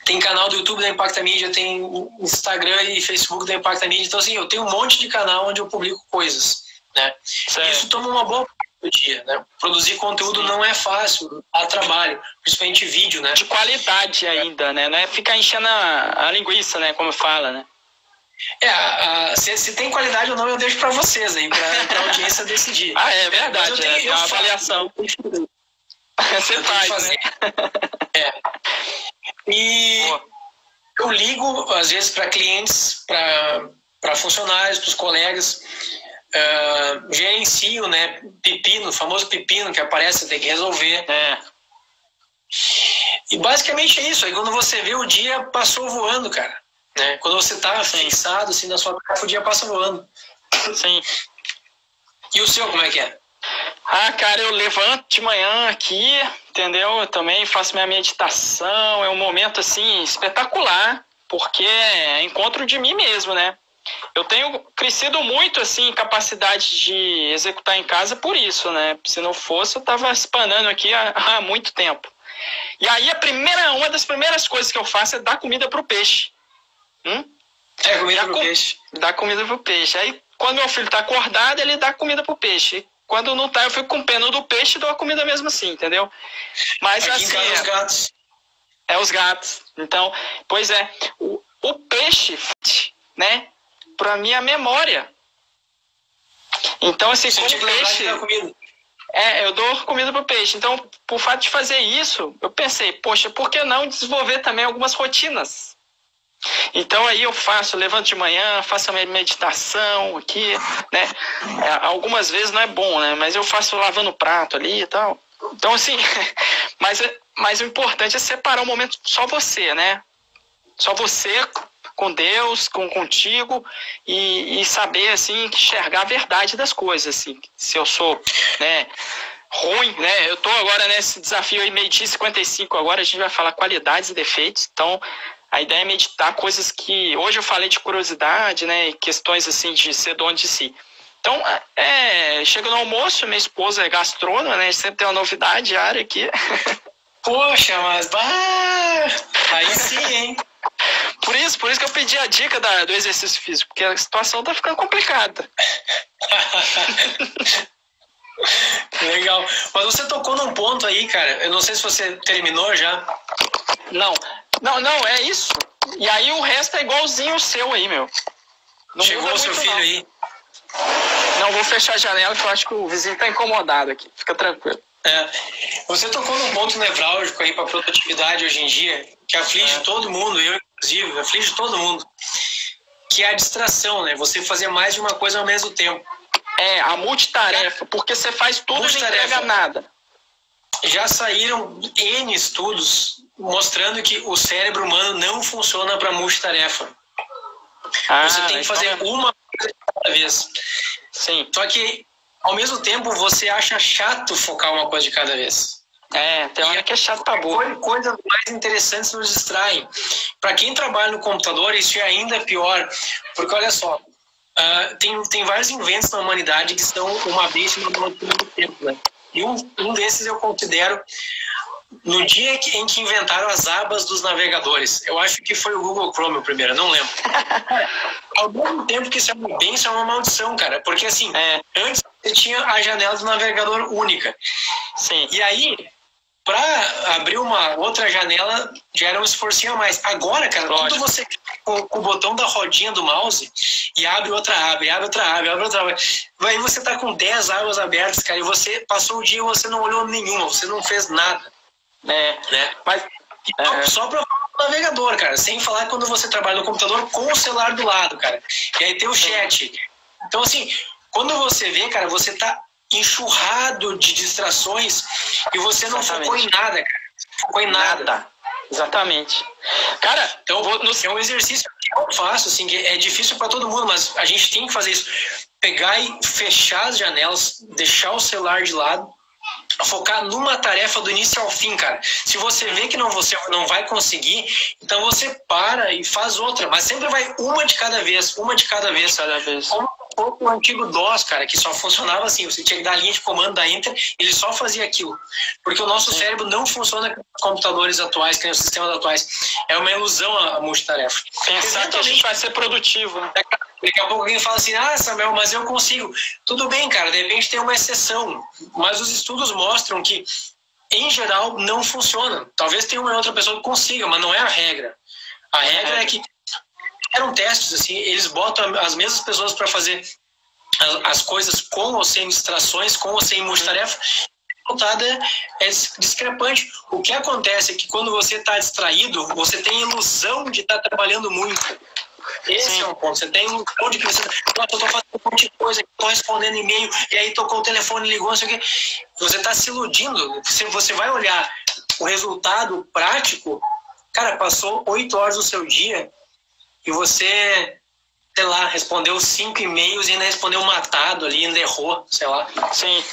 tem canal do YouTube da Impacta Mídia, tem Instagram e Facebook da Impacta Mídia. Então, assim, eu tenho um monte de canal onde eu publico coisas, né? E isso toma uma boa parte do dia, né? Produzir conteúdo não é fácil, há trabalho, principalmente vídeo, né? De qualidade ainda, né? Não é ficar enchendo a linguiça, né? Como fala, né? Se tem qualidade ou não, eu deixo para vocês aí, para a audiência decidir. É verdade, é uma avaliação. Você faz, né? E eu ligo, às vezes, para clientes, para funcionários, para os colegas, gerencio, né? Pepino, o famoso pepino que aparece, tem que resolver. E basicamente é isso. Aí quando você vê, o dia passou voando, cara. Né? Quando você tá fixado assim, na sua tarefa, o dia passa voando. Sim. E o seu, como é que é? Cara, eu levanto de manhã aqui, entendeu? Eu também faço minha meditação, é um momento, assim, espetacular, porque é encontro de mim mesmo, né? Eu tenho crescido muito, assim, em capacidade de executar em casa por isso, né? Se não fosse, eu tava espanando aqui há muito tempo. E aí, uma das primeiras coisas que eu faço é dar comida pro peixe. Comida pro peixe. Dá comida pro peixe. Aí, quando meu filho tá acordado, ele dá comida pro peixe. Quando não tá, eu fico com pena do peixe e dou a comida mesmo assim, entendeu? Mas Aqui assim. em casa, os gatos. Os gatos. Então, pois é, o peixe, né? Pra minha memória. Então, assim, Você como tinha que lembrar peixe. de dar comida. Eu dou comida pro peixe. Então, por fato de fazer isso, eu pensei, poxa, por que não desenvolver também algumas rotinas? Então aí eu levanto de manhã, faço a minha meditação aqui, né? Algumas vezes não é bom, né? Mas eu faço lavando o prato ali e tal. Então assim, mas o importante é separar um momento só você, né? Só você com Deus, contigo e saber assim enxergar a verdade das coisas, assim. Se eu sou, né, ruim, né? Eu tô agora nesse desafio aí, 12h55 agora, a gente vai falar qualidades e defeitos. Então, a ideia é meditar coisas que... Hoje eu falei de curiosidade, né? Questões, assim, de ser dono de si. Então, chega no almoço, minha esposa é gastrônoma, né? Sempre tem uma novidade diária aqui. Poxa, mas... aí sim, hein? Por isso que eu pedi a dica do exercício físico, porque a situação tá ficando complicada. Legal. Mas você tocou num ponto aí, cara. Eu não sei se você terminou já. Não, é isso. E aí o resto é igualzinho o seu aí, meu. Não chegou o seu filho aí? Não, vou fechar a janela que eu acho que o vizinho tá incomodado aqui. Fica tranquilo. Você tocou num ponto nevrálgico aí para produtividade hoje em dia, que aflige todo mundo, eu inclusive, aflige todo mundo, que é a distração, né? Você fazer mais de uma coisa ao mesmo tempo. A multitarefa, porque você faz tudo e não entrega nada. Já saíram N estudos mostrando que o cérebro humano não funciona para multitarefa. Você tem que fazer uma coisa de cada vez. Sim. Só que, ao mesmo tempo, você acha chato focar uma coisa de cada vez. Tem hora que é chato pra boa. Coisas mais interessantes nos distraem. Para quem trabalha no computador, isso é ainda pior. Porque, olha só, tem vários inventos na humanidade que são uma vez e uma outra do tempo, né? E um desses eu considero no dia em que inventaram as abas dos navegadores. Eu acho que foi o Google Chrome o primeiro, não lembro. Ao mesmo tempo que isso é uma bênção, é uma maldição, cara. Porque assim, antes você tinha a janela do navegador única. Sim. E aí, para abrir uma outra janela, já era um esforcinho a mais. Agora, cara, quando você com o botão da rodinha do mouse e abre outra aba, abre outra aba. Aí você tá com 10 abas abertas, cara, e você passou o dia e você não olhou nenhuma, você não fez nada. Né? Mas só para o navegador, cara, sem falar quando você trabalha no computador com o celular do lado, cara. E aí tem o chat. Então, assim, quando você vê, cara, você tá enxurrado de distrações e você não focou em nada, cara. Focou em nada. Exatamente. Cara, então é um exercício que eu faço, assim, que é difícil para todo mundo, mas a gente tem que fazer isso. Pegar e fechar as janelas, deixar o celular de lado, focar numa tarefa do início ao fim, cara. Se você vê que você não vai conseguir, então você para e faz outra, mas sempre vai uma de cada vez. Como o antigo DOS, cara, que só funcionava assim, você tinha que dar a linha de comando da Enter, ele só fazia aquilo. Porque o nosso cérebro não funciona com os computadores atuais, com os sistemas atuais. É uma ilusão a multitarefa. Pensar que a gente vai ser produtivo, né? Daqui a pouco alguém fala assim, Samuel, mas eu consigo. Tudo bem, cara, de repente tem uma exceção. Mas os estudos mostram que, em geral, não funciona. Talvez tenha uma outra pessoa que consiga, mas não é a regra. A regra é que eram testes, assim, eles botam as mesmas pessoas para fazer as coisas com ou sem distrações, com ou sem multitarefa. O resultado é discrepante. O que acontece é que quando você está distraído, você tem a ilusão de estar trabalhando muito. Esse é um ponto. Você tem um ponto de pensar, eu estou fazendo um monte de coisa, estou respondendo e-mail, e aí tocou o telefone, ligou, não sei o quê. Você está se iludindo. Você vai olhar o resultado prático, cara, passou 8 horas do seu dia e você, sei lá, respondeu 5 e-mails e ainda respondeu matado ali, ainda errou, sei lá. Sim.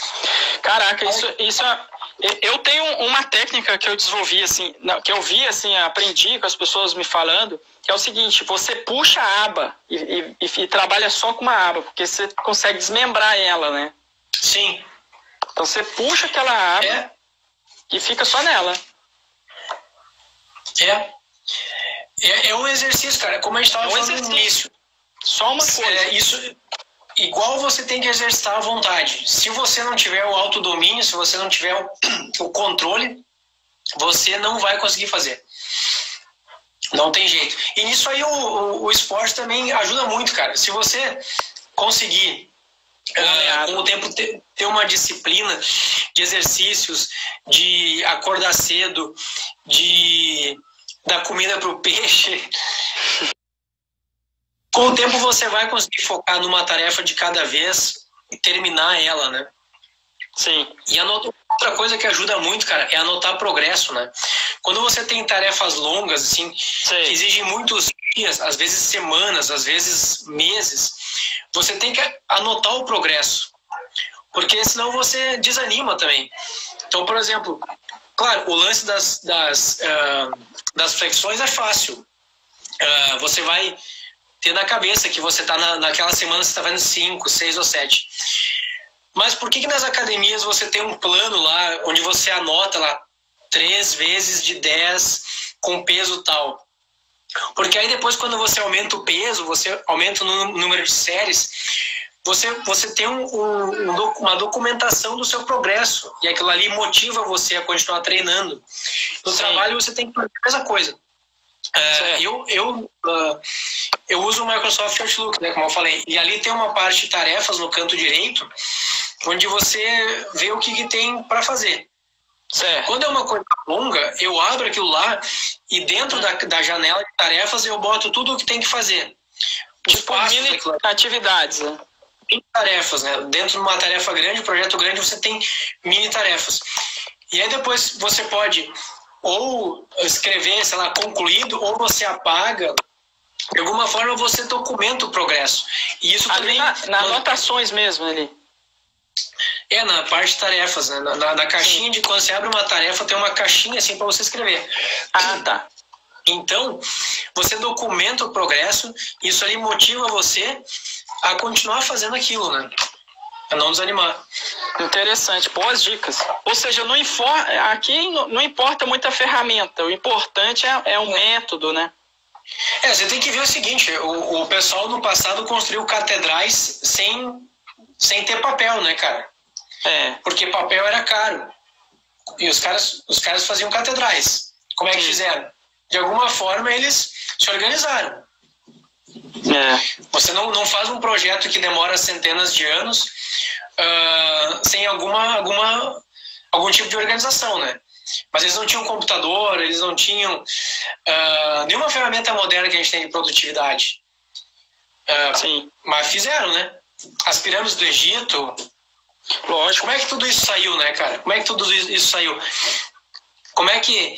Caraca, isso é... Eu tenho uma técnica que eu desenvolvi, assim, que eu vi, assim, aprendi com as pessoas me falando, que é o seguinte: você puxa a aba e trabalha só com uma aba, porque você consegue desmembrar ela, né? Sim. Então você puxa aquela aba e fica só nela. É um exercício, cara, como a gente estava falando no início. Só uma coisa. igual você tem que exercitar a vontade. Se você não tiver o autodomínio, se você não tiver o controle, você não vai conseguir fazer. Não tem jeito. E nisso aí o esporte também ajuda muito, cara. Se você conseguir, com o tempo, ter uma disciplina de exercícios, de acordar cedo, de dar comida para o peixe, com o tempo você vai conseguir focar numa tarefa de cada vez e terminar ela, né? Sim. E outra coisa que ajuda muito, cara, é anotar progresso, né? Quando você tem tarefas longas, assim, que exigem muitos dias, às vezes semanas, às vezes meses, você tem que anotar o progresso, porque senão você desanima também. Então, por exemplo, claro, o lance das flexões é fácil. Você vai ter na cabeça que você está naquela semana, você está fazendo 5, 6 ou 7. Mas por que nas academias você tem um plano lá, onde você anota lá 3 vezes de 10 com peso tal? Porque aí depois, quando você aumenta o peso, você aumenta o número de séries, você tem uma documentação do seu progresso. E aquilo ali motiva você a continuar treinando. No trabalho você tem que fazer a mesma coisa. Eu uso o Microsoft Outlook, né, como eu falei, e ali tem uma parte de tarefas no canto direito, onde você vê o que tem para fazer. Certo. Quando é uma coisa longa, eu abro aquilo lá e dentro da janela de tarefas eu boto tudo o que tem que fazer. Tipo mini atividades, né? Mini tarefas, né? Dentro de uma tarefa grande, um projeto grande, você tem mini tarefas. E aí depois você pode ou escrever, sei lá, concluído, ou você apaga. De alguma forma você documenta o progresso. E isso ali também... nas anotações mesmo ali. Na parte de tarefas, né? Na caixinha de quando você abre uma tarefa, tem uma caixinha assim para você escrever. Tá. Então, você documenta o progresso, isso ali motiva você a continuar fazendo aquilo, né? A não desanimar. Interessante, boas dicas. Ou seja, aqui não importa muito a ferramenta, o importante é o método, né? Você tem que ver o seguinte, o pessoal no passado construiu catedrais sem ter papel, né, cara? Porque papel era caro. E os caras faziam catedrais. Como é que fizeram? De alguma forma eles se organizaram. Você não faz um projeto que demora centenas de anos sem algum tipo de organização, né? Mas eles não tinham computador, eles não tinham nenhuma ferramenta moderna que a gente tem de produtividade. Mas fizeram, né? As pirâmides do Egito. Lógico. Como é que tudo isso saiu, né, cara? Como é que tudo isso saiu? Como é que...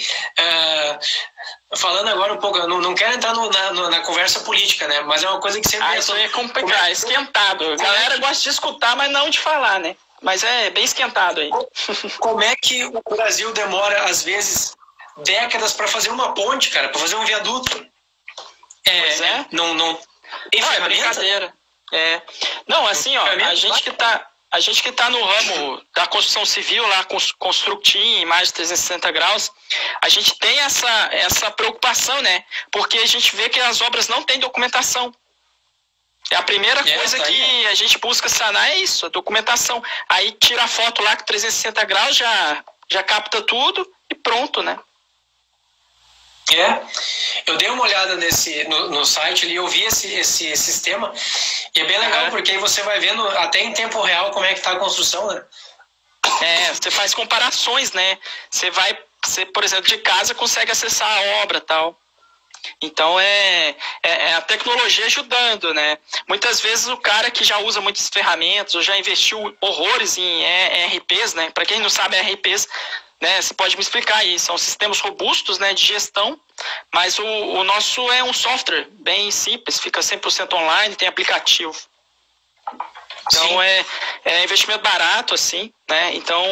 falando agora um pouco, eu não quero entrar na conversa política, né? Mas é uma coisa que sempre... isso aí é complicado, é esquentado. A galera gosta de escutar, mas não de falar, né? Mas é bem esquentado aí. Como é que o Brasil demora, às vezes, décadas para fazer uma ponte, cara? Para fazer um viaduto? Não é brincadeira. Não, assim, ó, a gente que tá no ramo da construção civil, lá, Constructim, em mais de 360 graus, a gente tem essa preocupação, né? Porque a gente vê que as obras não têm documentação. É a primeira coisa que a gente busca sanar, é isso, a documentação. Aí tira a foto lá com 360 graus, já capta tudo e pronto, né? Eu dei uma olhada no site ali, eu vi esse sistema, e é bem legal, porque aí você vai vendo até em tempo real como é que tá a construção, né? Você faz comparações, né? Você, por exemplo, de casa consegue acessar a obra e tal. Então é a tecnologia ajudando, né? Muitas vezes o cara que já usa muitas ferramentas, ou já investiu horrores em ERPs, né? Para quem não sabe, ERPs, né? Você pode me explicar aí, são sistemas robustos, né, de gestão, mas o nosso é um software bem simples, fica 100% online, tem aplicativo. Então é investimento barato, assim, né? Então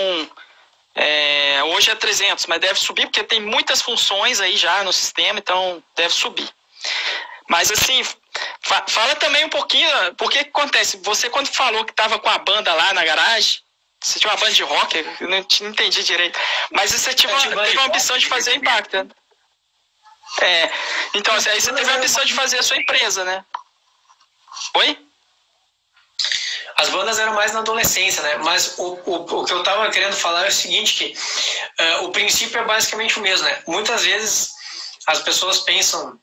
hoje é 300, mas deve subir porque tem muitas funções aí já no sistema, então deve subir. Mas assim, fala também um pouquinho, porque que acontece? Você quando falou que estava com a banda lá na garagem, você tinha uma banda de rock, eu não entendi direito, mas você teve uma ambição de fazer impacto, né? Então aí você teve a ambição de fazer a sua empresa, né? Oi? bandas eram mais na adolescência, né? Mas o que eu tava querendo falar é o seguinte, que o princípio é basicamente o mesmo, né? Muitas vezes as pessoas pensam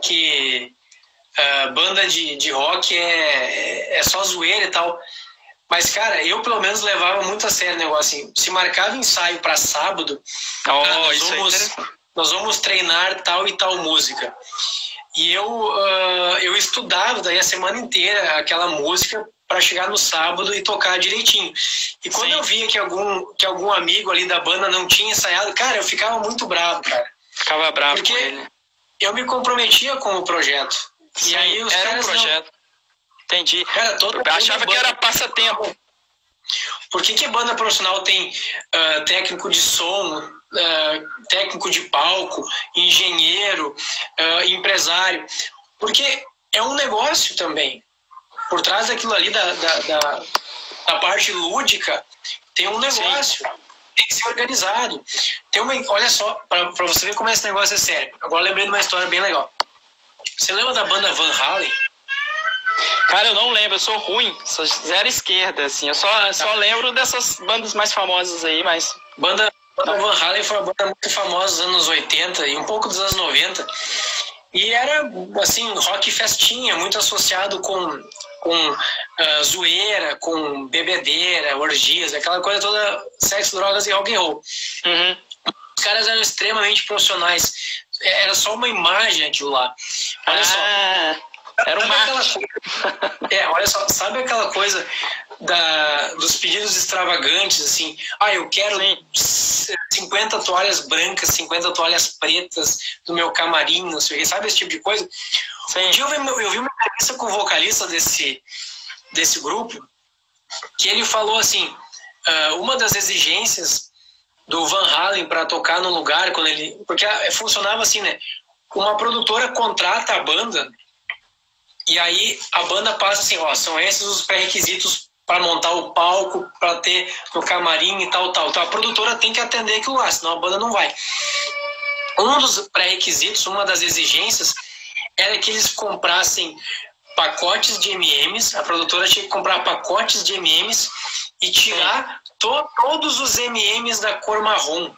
que banda de rock é só zoeira e tal. Mas, cara, eu pelo menos levava muito a sério o negócio assim. Se marcava ensaio para sábado, nós vamos treinar tal e tal música. E eu estudava daí a semana inteira aquela música para chegar no sábado e tocar direitinho. E quando eu via que algum amigo ali da banda não tinha ensaiado, cara, eu ficava muito bravo, cara. Ficava bravo porque com ele. Eu me comprometia com o projeto. Sim, e aí os era caras um projeto. Entendi. Cara, eu achava que era passatempo. Por que banda profissional tem técnico de som, técnico de palco, engenheiro, empresário? Porque é um negócio também. Por trás daquilo ali, da parte lúdica, tem um negócio. Sim. Tem que ser organizado. Olha só, para você ver como esse negócio é sério. Agora lembrei de uma história bem legal. Você lembra da banda Van Halen? Cara, eu não lembro, eu sou ruim, sou zero esquerda, assim. Eu só lembro dessas bandas mais famosas aí, mas... Banda Van Halen foi uma banda muito famosa dos anos 80 e um pouco dos anos 90. E era, assim, rock festinha, muito associado com zoeira, com bebedeira, orgias, aquela coisa toda, sexo, drogas e rock and roll. Uhum. Os caras eram extremamente profissionais. Era só uma imagem aquilo lá. Olha só. Era um marketing. Olha só, sabe aquela coisa dos pedidos extravagantes, assim? Eu quero 50 toalhas brancas, 50 toalhas pretas do meu camarim, não sei o que, sabe esse tipo de coisa? Um dia eu vi uma entrevista com o vocalista desse grupo, que ele falou assim, uma das exigências do Van Halen para tocar no lugar, porque funcionava assim, né? Uma produtora contrata a banda, e aí a banda passa assim, são esses os pré-requisitos para montar o palco, para ter no camarim e tal. Então a produtora tem que atender aquilo lá, senão a banda não vai. Um dos pré-requisitos, uma das exigências, era que eles comprassem pacotes de M&Ms, a produtora tinha que comprar pacotes de M&Ms e tirar todos os M&Ms da cor marrom.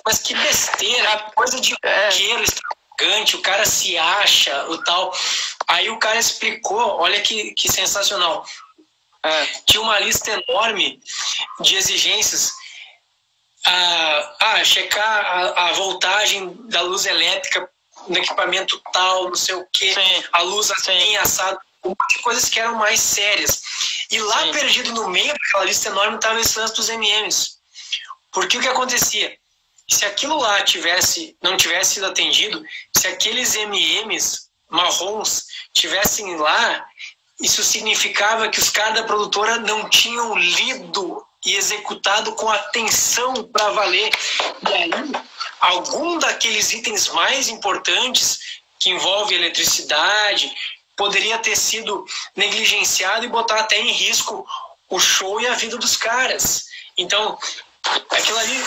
Mas que besteira, coisa de roqueiro, extravagante, o cara se acha, o tal. Aí o cara explicou, olha que sensacional. Tinha uma lista enorme de exigências. Checar a voltagem da luz elétrica no equipamento tal, não sei o que, a luz assim, assado, um monte de coisas que eram mais sérias. E lá perdido no meio daquela lista enorme estava esse lance dos M&Ms. Porque o que acontecia? Se aquilo lá não tivesse sido atendido, se aqueles M&Ms marrons tivessem lá, isso significava que os caras da produtora não tinham lido e executado com atenção para valer. E aí, algum daqueles itens mais importantes, que envolve eletricidade, poderia ter sido negligenciado e botar até em risco o show e a vida dos caras. Então, aquilo ali...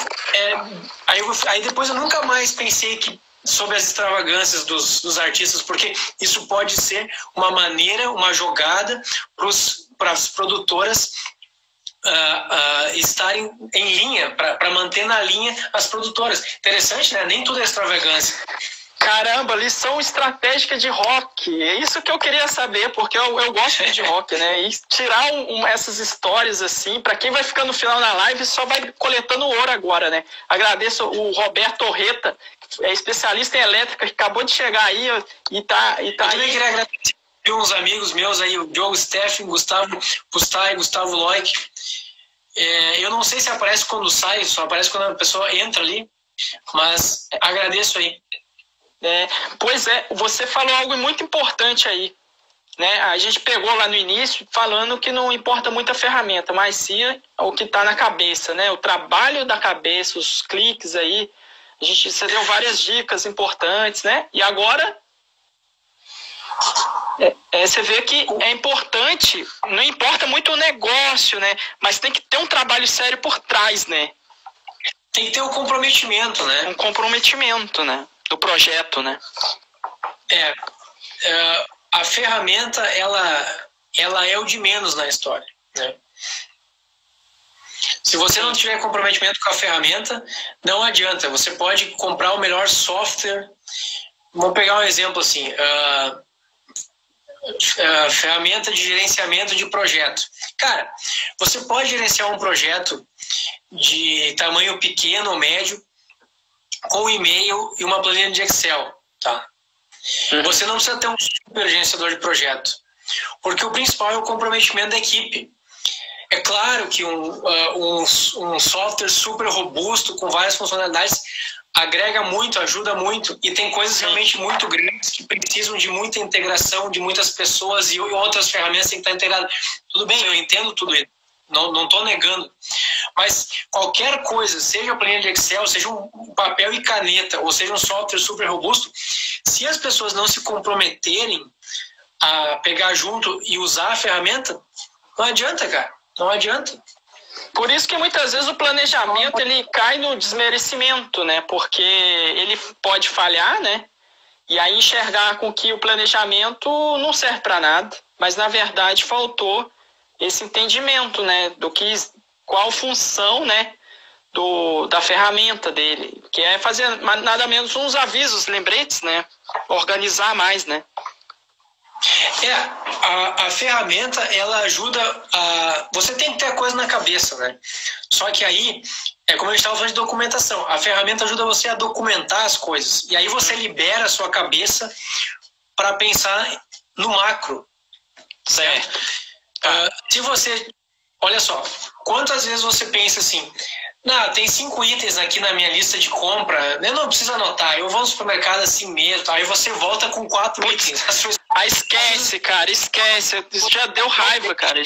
Aí depois eu nunca mais pensei sobre as extravagâncias dos artistas, porque isso pode ser uma maneira, uma jogada para as produtoras estarem em linha, para manter na linha as produtoras. Interessante, né? Nem tudo é extravagância. Caramba, lição estratégica de rock. É isso que eu queria saber, porque eu gosto de rock, né? E tirar essas histórias assim, para quem vai ficar no final na live, só vai coletando ouro agora, né? Agradeço o Roberto Orreta, especialista em elétrica, que acabou de chegar aí e tá eu também queria agradecer uns amigos meus aí, o Diogo Steffen, Gustavo Pustai, Gustavo Loic. Eu não sei se aparece quando sai, só aparece quando a pessoa entra ali, mas agradeço aí. Pois é, você falou algo muito importante aí, né? A gente pegou lá no início falando que não importa muito a ferramenta, mas sim o que está na cabeça, né? O trabalho da cabeça, os cliques aí. Você deu várias dicas importantes, né? E agora você vê que é importante, não importa muito o negócio, né? Mas tem que ter um trabalho sério por trás, né? Tem que ter um comprometimento, né? Um comprometimento, né? Do projeto, né? a ferramenta, ela é o de menos na história, né? Se você não tiver comprometimento com a ferramenta, não adianta. Você pode comprar o melhor software. Vamos pegar um exemplo assim, ferramenta de gerenciamento de projeto. Cara, você pode gerenciar um projeto de tamanho pequeno ou médio com e-mail e uma planilha de Excel, tá? Você não precisa ter um super gerenciador de projeto, porque o principal é o comprometimento da equipe. É claro que um software super robusto, com várias funcionalidades, agrega muito, ajuda muito, e tem coisas realmente muito grandes que precisam de muita integração, de muitas pessoas, e outras ferramentas têm que estar integradas. Tudo bem, eu entendo tudo isso, não estou negando. Mas qualquer coisa, seja a planilha de Excel, seja um papel e caneta, ou seja um software super robusto, se as pessoas não se comprometerem a pegar junto e usar a ferramenta, não adianta, cara. Não adianta. Por isso que muitas vezes o planejamento ele cai no desmerecimento, né? Porque ele pode falhar, né? E aí enxergar com que o planejamento não serve para nada, mas na verdade faltou esse entendimento, né? Qual função, né? Da ferramenta dele, que é fazer nada menos uns avisos, lembretes, né? Organizar mais, né? A ferramenta, ela ajuda a... Você tem que ter a coisa na cabeça, né? Só que aí, como a gente estava falando de documentação, a ferramenta ajuda você a documentar as coisas. E aí você libera a sua cabeça para pensar no macro, certo? Se você... Olha só, quantas vezes você pensa assim... Não, tem 5 itens aqui na minha lista de compra, eu não preciso anotar, eu vou no supermercado assim mesmo, aí você volta com 4 itens. Esquece, cara, esquece, isso já deu raiva, cara.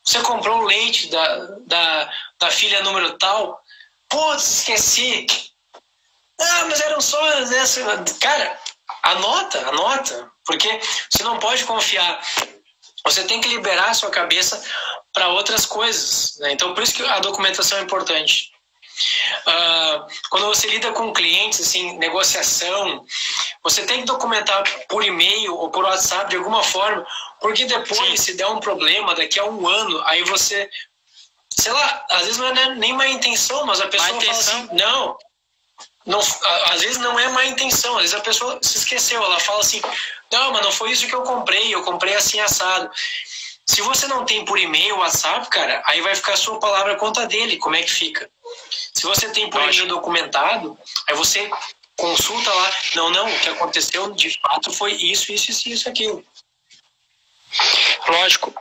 Você comprou o leite da filha número tal, putz, esqueci. Mas eram só... Cara, anota, porque você não pode confiar. Você tem que liberar a sua cabeça para outras coisas, né? Então, por isso que a documentação é importante. Quando você lida com clientes, assim, negociação, você tem que documentar por e-mail ou por WhatsApp de alguma forma, porque depois, se der um problema, daqui a um ano, aí você, sei lá, às vezes não é nem má intenção, mas a pessoa fala assim, não, às vezes não é má intenção, às vezes a pessoa se esqueceu, ela fala assim, não, mas não foi isso que eu comprei assim assado. Se você não tem por e-mail, WhatsApp, cara, aí vai ficar a sua palavra conta dele, como é que fica? Se você tem por e-mail documentado, aí você consulta lá, não, o que aconteceu de fato foi isso, aquilo. Lógico,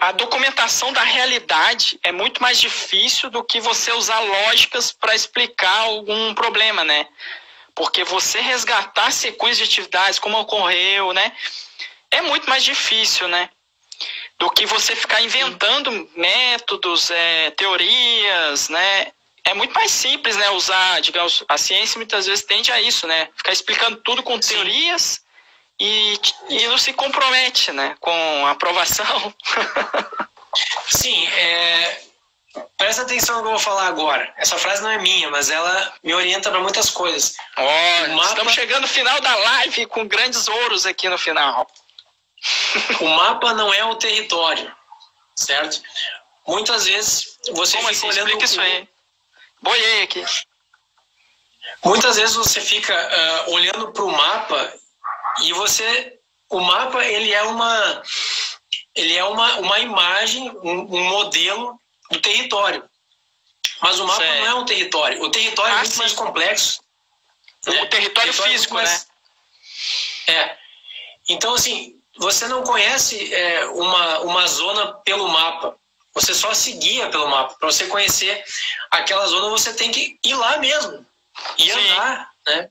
a documentação da realidade é muito mais difícil do que você usar lógicas para explicar algum problema, né? Porque você resgatar sequências de atividades, como ocorreu, né? É muito mais difícil, né? Do que você ficar inventando métodos, teorias, né? É muito mais simples, né? Usar, digamos, a ciência muitas vezes tende a isso, né? Ficar explicando tudo com teorias e não se compromete, né? Com a aprovação. Sim, presta atenção no que eu vou falar agora. Essa frase não é minha, mas ela me orienta para muitas coisas. Estamos chegando no final da live com grandes ouros aqui no final. O mapa não é o território, certo? Muitas vezes você fica assim? olhando... Explica isso aí. Boiei aqui. Muitas vezes você fica olhando para o mapa e o mapa ele é uma imagem, um modelo do território. Mas o mapa não é um território. O território é muito mais complexo. Né? O território físico, né? Então, assim, você não conhece uma zona pelo mapa. Você só se guia pelo mapa. Para você conhecer aquela zona, você tem que ir lá mesmo. E andar, né?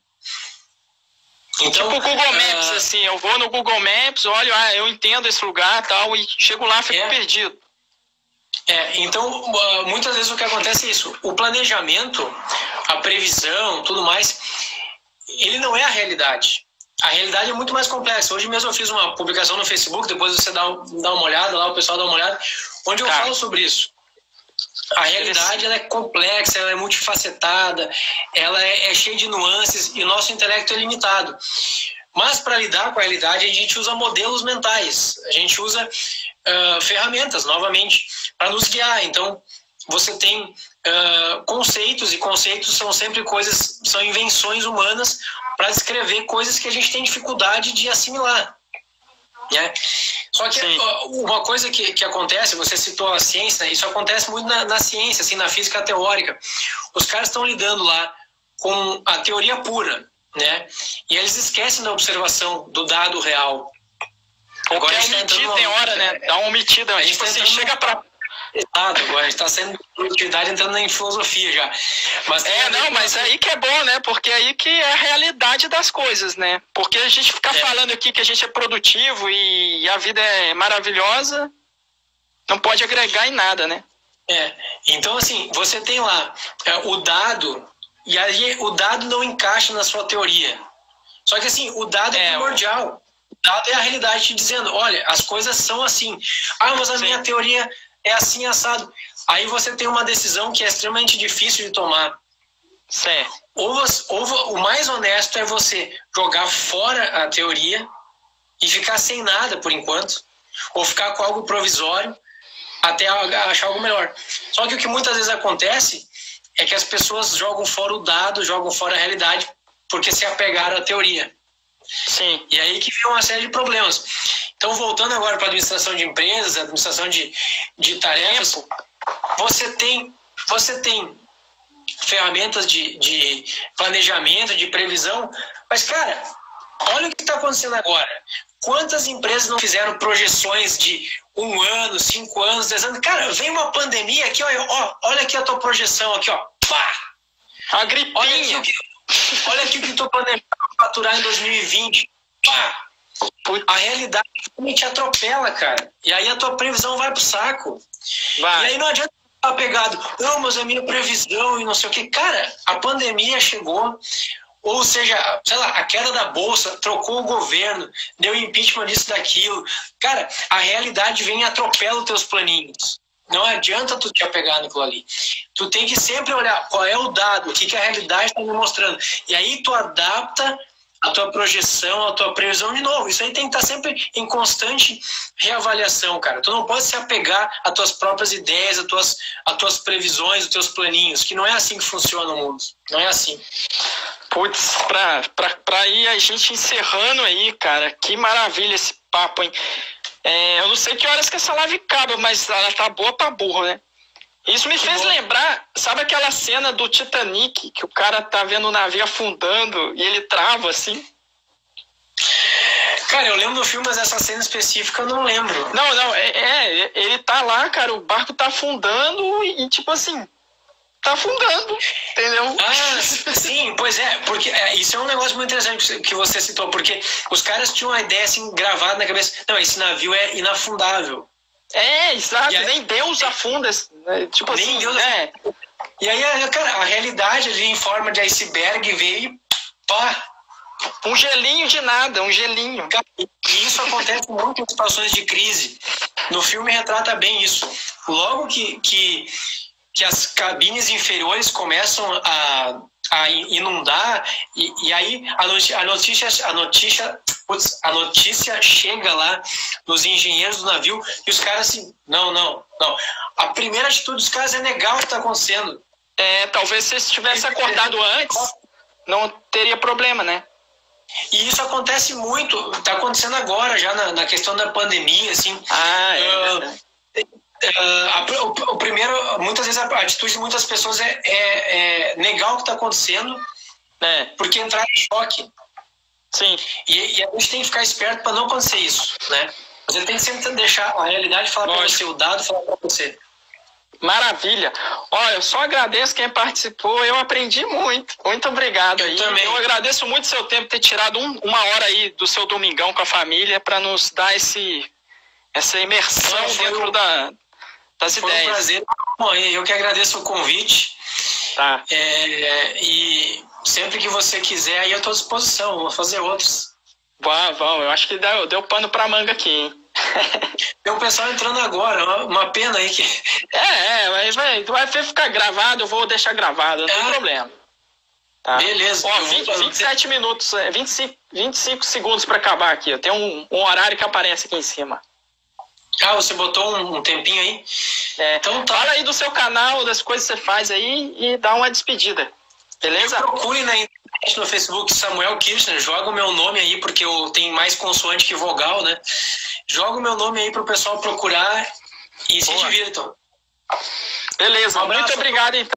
Então, tipo o Google Maps, assim, eu vou no Google Maps, olho, eu entendo esse lugar tal, e chego lá e fico perdido. Então, muitas vezes o que acontece é isso. O planejamento, a previsão, tudo mais, ele não é a realidade. A realidade é muito mais complexa. Hoje mesmo eu fiz uma publicação no Facebook, depois você dá uma olhada lá, o pessoal dá uma olhada, onde eu falo sobre isso. A realidade ela é complexa, ela é multifacetada, ela é cheia de nuances e o nosso intelecto é limitado. Mas para lidar com a realidade, a gente usa modelos mentais, a gente usa ferramentas, novamente, para nos guiar. Então, você tem conceitos, e conceitos são sempre coisas, são invenções humanas para descrever coisas que a gente tem dificuldade de assimilar. Né? Só que uma coisa que acontece, você citou a ciência, isso acontece muito na ciência, assim, na física teórica. Os caras estão lidando lá com a teoria pura, né? E eles esquecem da observação do dado real. Agora omitir tem hora, né? Dá uma omitida. A gente tipo assim, chega para... Exato, agora a gente está sendo produtividade entrando em filosofia já. Mas mas aí que é bom, né? Porque aí que é a realidade das coisas, né? Porque a gente ficar falando aqui que a gente é produtivo e a vida é maravilhosa, não pode agregar em nada, né? Então assim, você tem lá o dado, e aí o dado não encaixa na sua teoria. Só que assim, o dado é primordial. O dado é a realidade te dizendo, olha, as coisas são assim. Mas a minha teoria é assim, assado. Aí você tem uma decisão que é extremamente difícil de tomar. Certo. Ou o mais honesto é você jogar fora a teoria e ficar sem nada por enquanto, ou ficar com algo provisório até achar algo melhor. Só que o que muitas vezes acontece é que as pessoas jogam fora o dado, jogam fora a realidade, porque se apegaram à teoria. Sim. E aí que vem uma série de problemas. Então, voltando agora para a administração de empresas, administração de tarefas, você tem ferramentas de planejamento, de previsão, mas, cara, olha o que está acontecendo agora. Quantas empresas não fizeram projeções de 1 ano, 5 anos, 10 anos? Cara, vem uma pandemia aqui, olha aqui a tua projeção, aqui, ó. Pá! A gripinha. Olha aqui o que estou planejando faturar em 2020. Pá! A realidade te atropela, cara. E aí a tua previsão vai pro saco. E aí não adianta estar pegado, não, mas é minha previsão e não sei o que. Cara, a pandemia chegou, ou seja, sei lá, a queda da bolsa, trocou o governo, deu impeachment disso, daquilo. Cara, a realidade vem e atropela os teus planinhos. Não adianta tu te apegar naquilo ali. Tu tem que sempre olhar qual é o dado, o que a realidade está me mostrando. E aí tu adapta a tua projeção, a tua previsão de novo. Isso aí tem que estar sempre em constante reavaliação, cara. Tu não pode se apegar às tuas próprias ideias, às tuas previsões, aos teus planinhos, que não é assim que funciona o mundo. Não é assim. Putz, pra ir a gente encerrando aí, cara, que maravilha esse papo, hein? Eu não sei que horas que essa live acaba, mas ela tá boa pra burro, né? Isso me fez lembrar, sabe aquela cena do Titanic, que o cara tá vendo o navio afundando e ele trava assim? Cara, eu lembro do filme, mas essa cena específica eu não lembro. Não, ele tá lá, cara, o barco tá afundando e tipo assim, tá afundando, entendeu? Sim, pois é, porque isso é um negócio muito interessante que você citou, porque os caras tinham uma ideia assim, gravada na cabeça, não, esse navio é inafundável. Exato, aí, nem Deus afunda, tipo nem assim, Deus E aí, cara, a realidade ali em forma de iceberg veio e pá! Um gelinho de nada, um gelinho. E isso acontece muito em situações de crise. No filme retrata bem isso. Logo que as cabines inferiores começam a inundar, e aí a notícia chega lá nos engenheiros do navio e os caras assim, não. A primeira atitude dos caras é negar o que está acontecendo. Talvez se eles tivessem acordado antes, não teria problema, né? E isso acontece muito, está acontecendo agora já na questão da pandemia, assim. O primeiro, muitas vezes a atitude de muitas pessoas é negar o que está acontecendo, porque entrar em choque. Sim. E a gente tem que ficar esperto para não acontecer isso, né? Você tem que sempre deixar a realidade falar para você, o dado falar para você. Maravilha. Olha, eu só agradeço quem participou, eu aprendi muito. Muito obrigado aí. Também. Eu agradeço muito o seu tempo, ter tirado uma hora aí do seu domingão com a família para nos dar essa imersão dentro das ideias. Foi um prazer. Bom, eu que agradeço o convite. Tá. E sempre que você quiser, aí eu estou à disposição. Vou fazer outros. Vamos. Eu acho que deu pano pra manga aqui, hein? Tem o pessoal entrando agora, uma pena aí que... Mas vai ficar gravado, eu vou deixar gravado, não tem problema. Tá? Beleza. Ó, 27 minutos, 25 segundos para acabar aqui. Eu tenho um horário que aparece aqui em cima. Ah, você botou um tempinho aí? Então tá. Fala aí do seu canal, das coisas que você faz aí e dá uma despedida. Beleza? Procure na internet, no Facebook, Samuel Kirchner. Joga o meu nome aí, porque eu tenho mais consoante que vogal, né? Joga o meu nome aí pro pessoal procurar e se divirtam. Beleza, muito obrigado então.